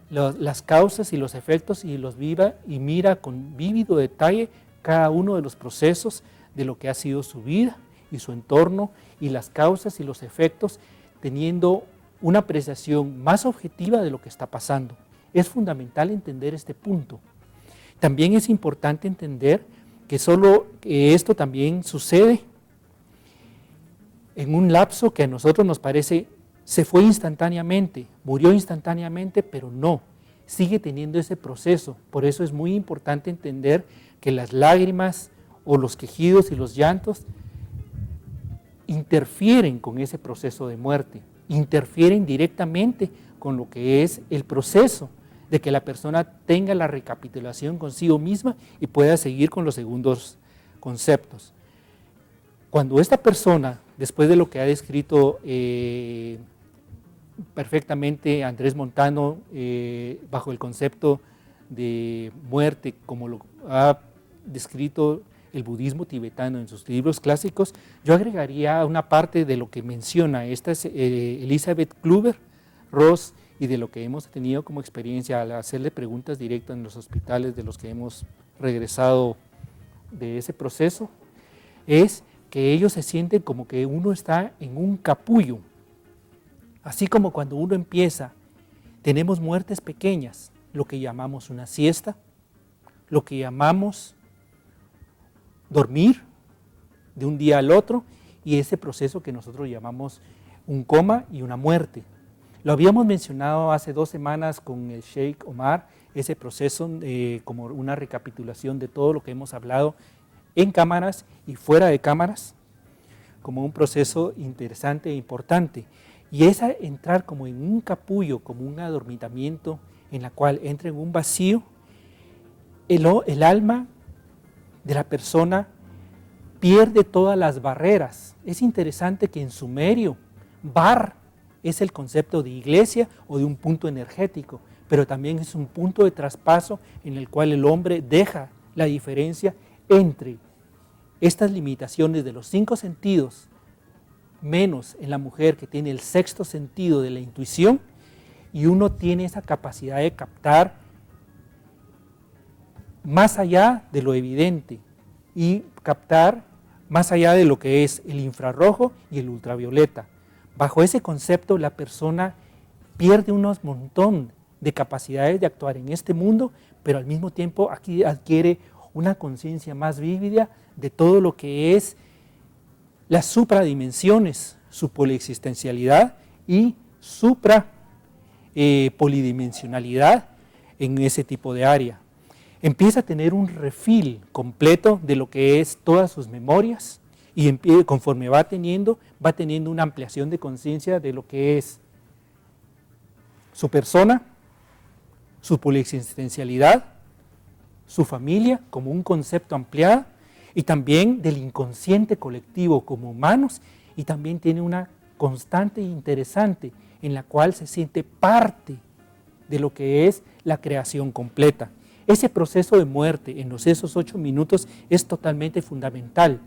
las causas y los efectos y los viva y mira con vívido detalle cada uno de los procesos de lo que ha sido su vida y su entorno y las causas y los efectos, teniendo una apreciación más objetiva de lo que está pasando. Es fundamental entender este punto. También es importante entender que esto también sucede en un lapso que a nosotros nos parece se fue instantáneamente, murió instantáneamente, pero no, sigue teniendo ese proceso. Por eso es muy importante entender que las lágrimas o los quejidos y los llantos interfieren con ese proceso de muerte, interfieren directamente con lo que es el proceso de que la persona tenga la recapitulación consigo misma y pueda seguir con los segundos conceptos. Cuando esta persona, después de lo que ha descrito perfectamente Andrés Montano bajo el concepto de muerte, como lo ha descrito el budismo tibetano en sus libros clásicos, yo agregaría una parte de lo que menciona esta Elizabeth Kübler-Ross y de lo que hemos tenido como experiencia al hacerle preguntas directas en los hospitales de los que hemos regresado de ese proceso, es que ellos se sienten como que uno está en un capullo. Así como cuando uno empieza, tenemos muertes pequeñas, lo que llamamos una siesta, lo que llamamos dormir de un día al otro y ese proceso que nosotros llamamos un coma y una muerte. Lo habíamos mencionado hace 2 semanas con el Sheikh Omar, ese proceso como una recapitulación de todo lo que hemos hablado en cámaras y fuera de cámaras, como un proceso interesante e importante. Y es entrar como en un capullo, como un adormitamiento en la cual entra en un vacío, el alma de la persona pierde todas las barreras. Es interesante que en sumerio, bar es el concepto de iglesia o de un punto energético, pero también es un punto de traspaso en el cual el hombre deja la diferencia entre estas limitaciones de los 5 sentidos, menos en la mujer que tiene el 6º sentido de la intuición, y uno tiene esa capacidad de captar más allá de lo evidente y captar más allá de lo que es el infrarrojo y el ultravioleta. Bajo ese concepto la persona pierde un montón de capacidades de actuar en este mundo, pero al mismo tiempo aquí adquiere una conciencia más vívida de todo lo que es las supradimensiones, su poliexistencialidad y polidimensionalidad en ese tipo de área. Empieza a tener un refil completo de lo que es todas sus memorias y conforme va teniendo una ampliación de conciencia de lo que es su persona, su poliexistencialidad, su familia como un concepto ampliado y también del inconsciente colectivo como humanos, y también tiene una constante e interesante, en la cual se siente parte de lo que es la creación completa. Ese proceso de muerte en esos 8 minutos es totalmente fundamental.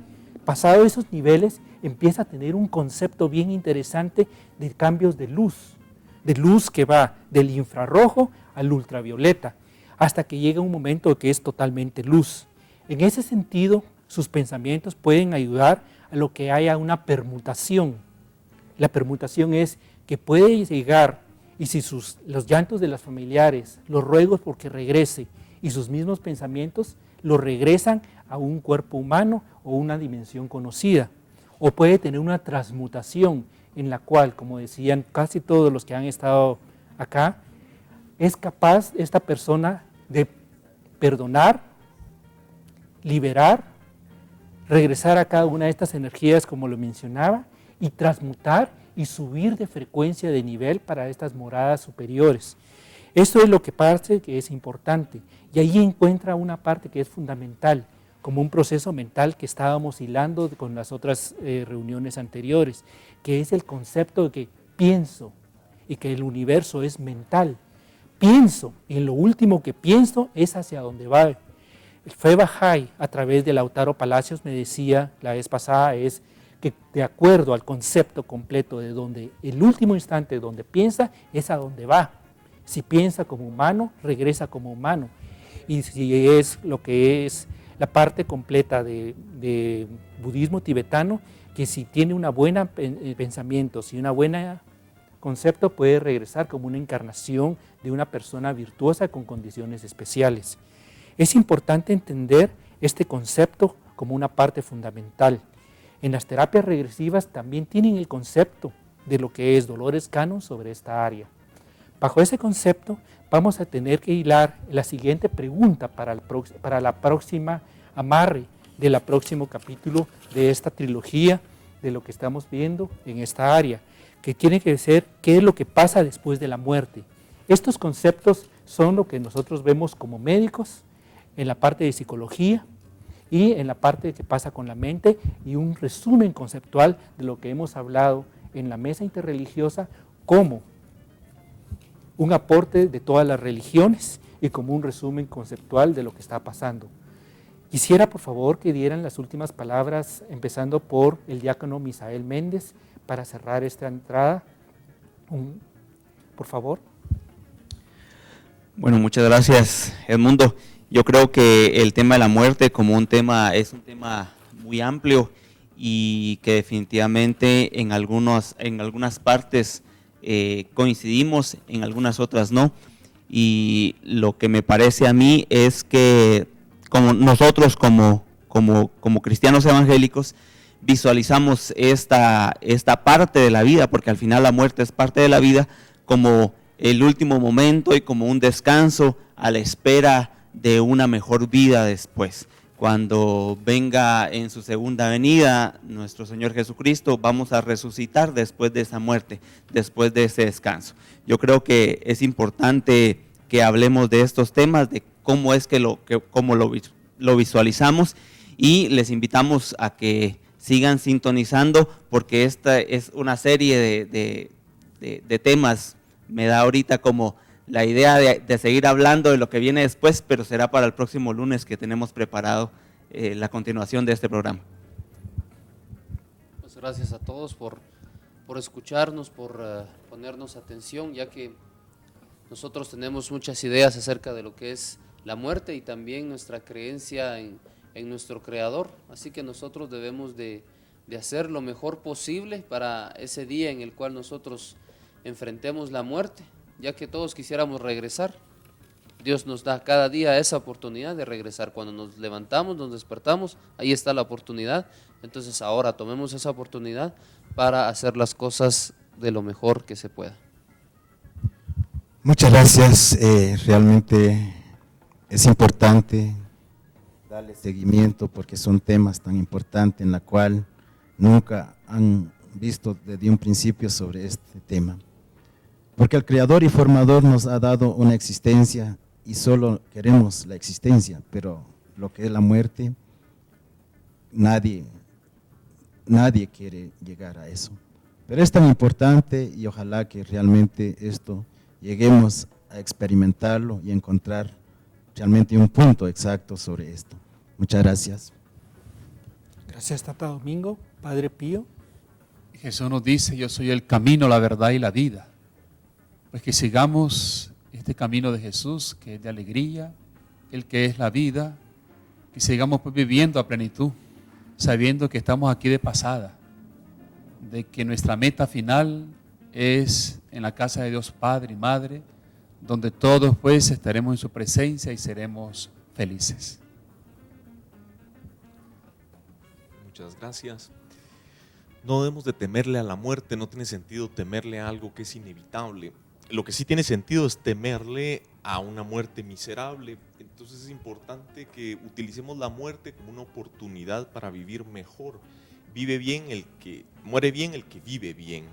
Pasado esos niveles, empieza a tener un concepto bien interesante de cambios de luz que va del infrarrojo al ultravioleta, hasta que llega un momento que es totalmente luz. En ese sentido, sus pensamientos pueden ayudar a lo que haya una permutación. La permutación es que puede llegar, y si los llantos de los familiares, los ruegos porque regrese, y sus mismos pensamientos lo regresan a un cuerpo humano o una dimensión conocida. O puede tener una transmutación en la cual, como decían casi todos los que han estado acá, es capaz esta persona de perdonar, liberar, regresar a cada una de estas energías como lo mencionaba y transmutar y subir de frecuencia de nivel para estas moradas superiores. Esto es lo que parece que es importante y ahí encuentra una parte que es fundamental, como un proceso mental que estábamos hilando con las otras reuniones anteriores, que es el concepto de que pienso y que el universo es mental. Pienso y lo último que pienso es hacia dónde va. El Fe Bahá'í, a través de Lautaro Palacios, me decía la vez pasada, es que de acuerdo al concepto completo de donde el último instante donde piensa es a donde va. Si piensa como humano, regresa como humano. Y si es lo que es la parte completa de budismo tibetano, que si tiene una buena pensamiento, si una buena concepto, puede regresar como una encarnación de una persona virtuosa con condiciones especiales. Es importante entender este concepto como una parte fundamental. En las terapias regresivas también tienen el concepto de lo que es Dolores Cannon sobre esta área. Bajo ese concepto vamos a tener que hilar la siguiente pregunta para la próxima amarre del próximo capítulo de esta trilogía de lo que estamos viendo en esta área, que tiene que ser qué es lo que pasa después de la muerte. Estos conceptos son lo que nosotros vemos como médicos en la parte de psicología y en la parte que pasa con la mente y un resumen conceptual de lo que hemos hablado en la mesa interreligiosa como un aporte de todas las religiones y como un resumen conceptual de lo que está pasando. Quisiera por favor que dieran las últimas palabras, empezando por el diácono Misael Méndez, para cerrar esta entrada. Por favor. Bueno, muchas gracias, Edmundo. Yo creo que el tema de la muerte como un tema es un tema muy amplio y que definitivamente en algunas partes coincidimos, en algunas otras no. Y lo que me parece a mí es que como nosotros como cristianos evangélicos visualizamos esta parte de la vida, porque al final la muerte es parte de la vida, como el último momento y como un descanso a la espera de una mejor vida después. Cuando venga en su segunda venida nuestro Señor Jesucristo, vamos a resucitar después de esa muerte, después de ese descanso. Yo creo que es importante que hablemos de estos temas, de cómo es cómo lo visualizamos, y les invitamos a que sigan sintonizando, porque esta es una serie de temas. Me da ahorita como la idea de seguir hablando de lo que viene después, pero será para el próximo lunes que tenemos preparado la continuación de este programa. Pues gracias a todos por escucharnos, por ponernos atención, ya que nosotros tenemos muchas ideas acerca de lo que es la muerte y también nuestra creencia en nuestro Creador. Así que nosotros debemos de hacer lo mejor posible para ese día en el cual nosotros enfrentemos la muerte, ya que todos quisiéramos regresar. Dios nos da cada día esa oportunidad de regresar. Cuando nos levantamos, nos despertamos, ahí está la oportunidad. Entonces ahora tomemos esa oportunidad para hacer las cosas de lo mejor que se pueda. Muchas gracias. Realmente es importante darle seguimiento porque son temas tan importantes en la cual nunca han visto desde un principio sobre este tema. Porque el Creador y Formador nos ha dado una existencia y solo queremos la existencia, pero lo que es la muerte, nadie quiere llegar a eso. Pero es tan importante y ojalá que realmente esto lleguemos a experimentarlo y encontrar realmente un punto exacto sobre esto. Muchas gracias. Gracias, Tata Domingo. Padre Pío. Jesús nos dice, yo soy el camino, la verdad y la vida. Pues que sigamos este camino de Jesús, que es de alegría, el que es la vida, que sigamos pues viviendo a plenitud, sabiendo que estamos aquí de pasada, de que nuestra meta final es en la casa de Dios Padre y Madre, donde todos pues estaremos en su presencia y seremos felices. Muchas gracias. No debemos de temerle a la muerte, no tiene sentido temerle a algo que es inevitable. Lo que sí tiene sentido es temerle a una muerte miserable. Entonces es importante que utilicemos la muerte como una oportunidad para vivir mejor. Muere bien el que vive bien.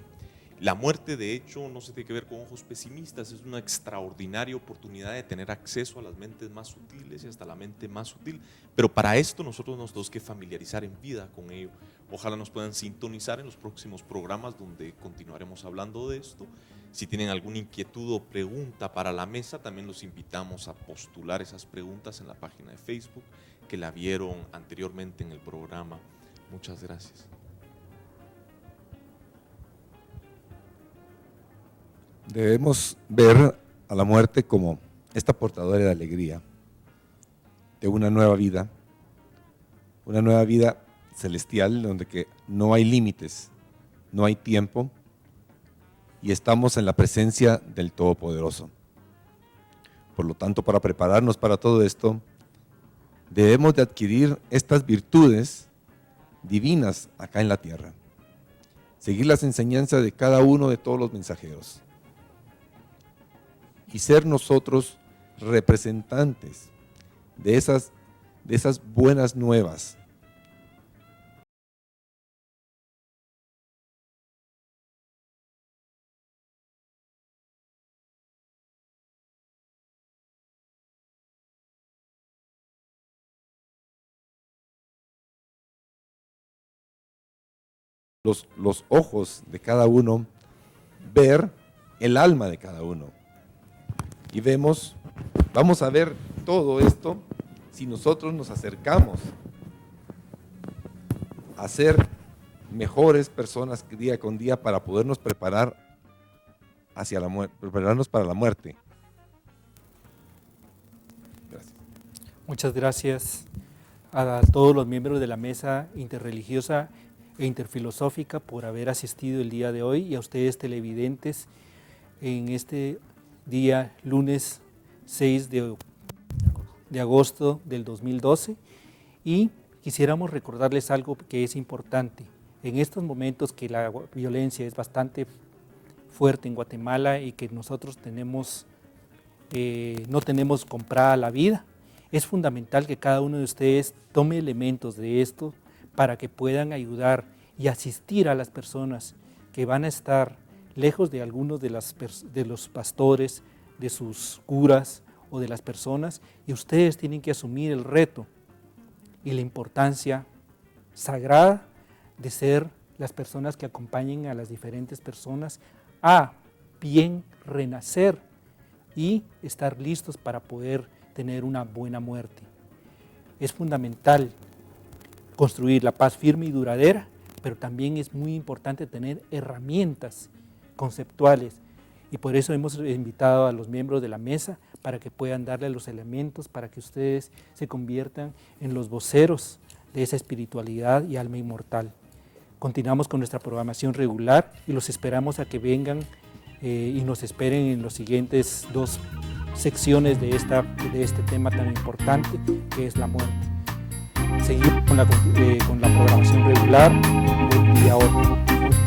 La muerte, de hecho, no se tiene que ver con ojos pesimistas, es una extraordinaria oportunidad de tener acceso a las mentes más sutiles y hasta la mente más sutil, pero para esto nosotros nos tenemos que familiarizar en vida con ello. Ojalá nos puedan sintonizar en los próximos programas donde continuaremos hablando de esto. Si tienen alguna inquietud o pregunta para la mesa, también los invitamos a postular esas preguntas en la página de Facebook que la vieron anteriormente en el programa. Muchas gracias. Debemos ver a la muerte como esta portadora de alegría, de una nueva vida celestial donde que no hay límites, no hay tiempo y estamos en la presencia del Todopoderoso. Por lo tanto, para prepararnos para todo esto, debemos de adquirir estas virtudes divinas acá en la tierra, seguir las enseñanzas de cada uno de todos los mensajeros y ser nosotros representantes de esas buenas nuevas. Los ojos de cada uno, ver el alma de cada uno. Y vamos a ver todo esto si nosotros nos acercamos a ser mejores personas día con día para podernos preparar prepararnos para la muerte. Gracias. Muchas gracias a todos los miembros de la mesa interreligiosa e interfilosófica por haber asistido el día de hoy y a ustedes televidentes en este día lunes 6 de agosto del 2012 y quisiéramos recordarles algo que es importante. En estos momentos que la violencia es bastante fuerte en Guatemala y que nosotros no tenemos comprada la vida, es fundamental que cada uno de ustedes tome elementos de esto para que puedan ayudar y asistir a las personas que van a estar lejos de algunos de los pastores, de sus curas o de las personas, y ustedes tienen que asumir el reto y la importancia sagrada de ser las personas que acompañen a las diferentes personas a bien renacer y estar listos para poder tener una buena muerte. Es fundamental construir la paz firme y duradera, pero también es muy importante tener herramientas conceptuales y por eso hemos invitado a los miembros de la mesa para que puedan darle los elementos para que ustedes se conviertan en los voceros de esa espiritualidad y alma inmortal. Continuamos con nuestra programación regular y los esperamos a que vengan y nos esperen en las siguientes 2 secciones de este tema tan importante que es la muerte. Seguimos con la programación regular de día 8.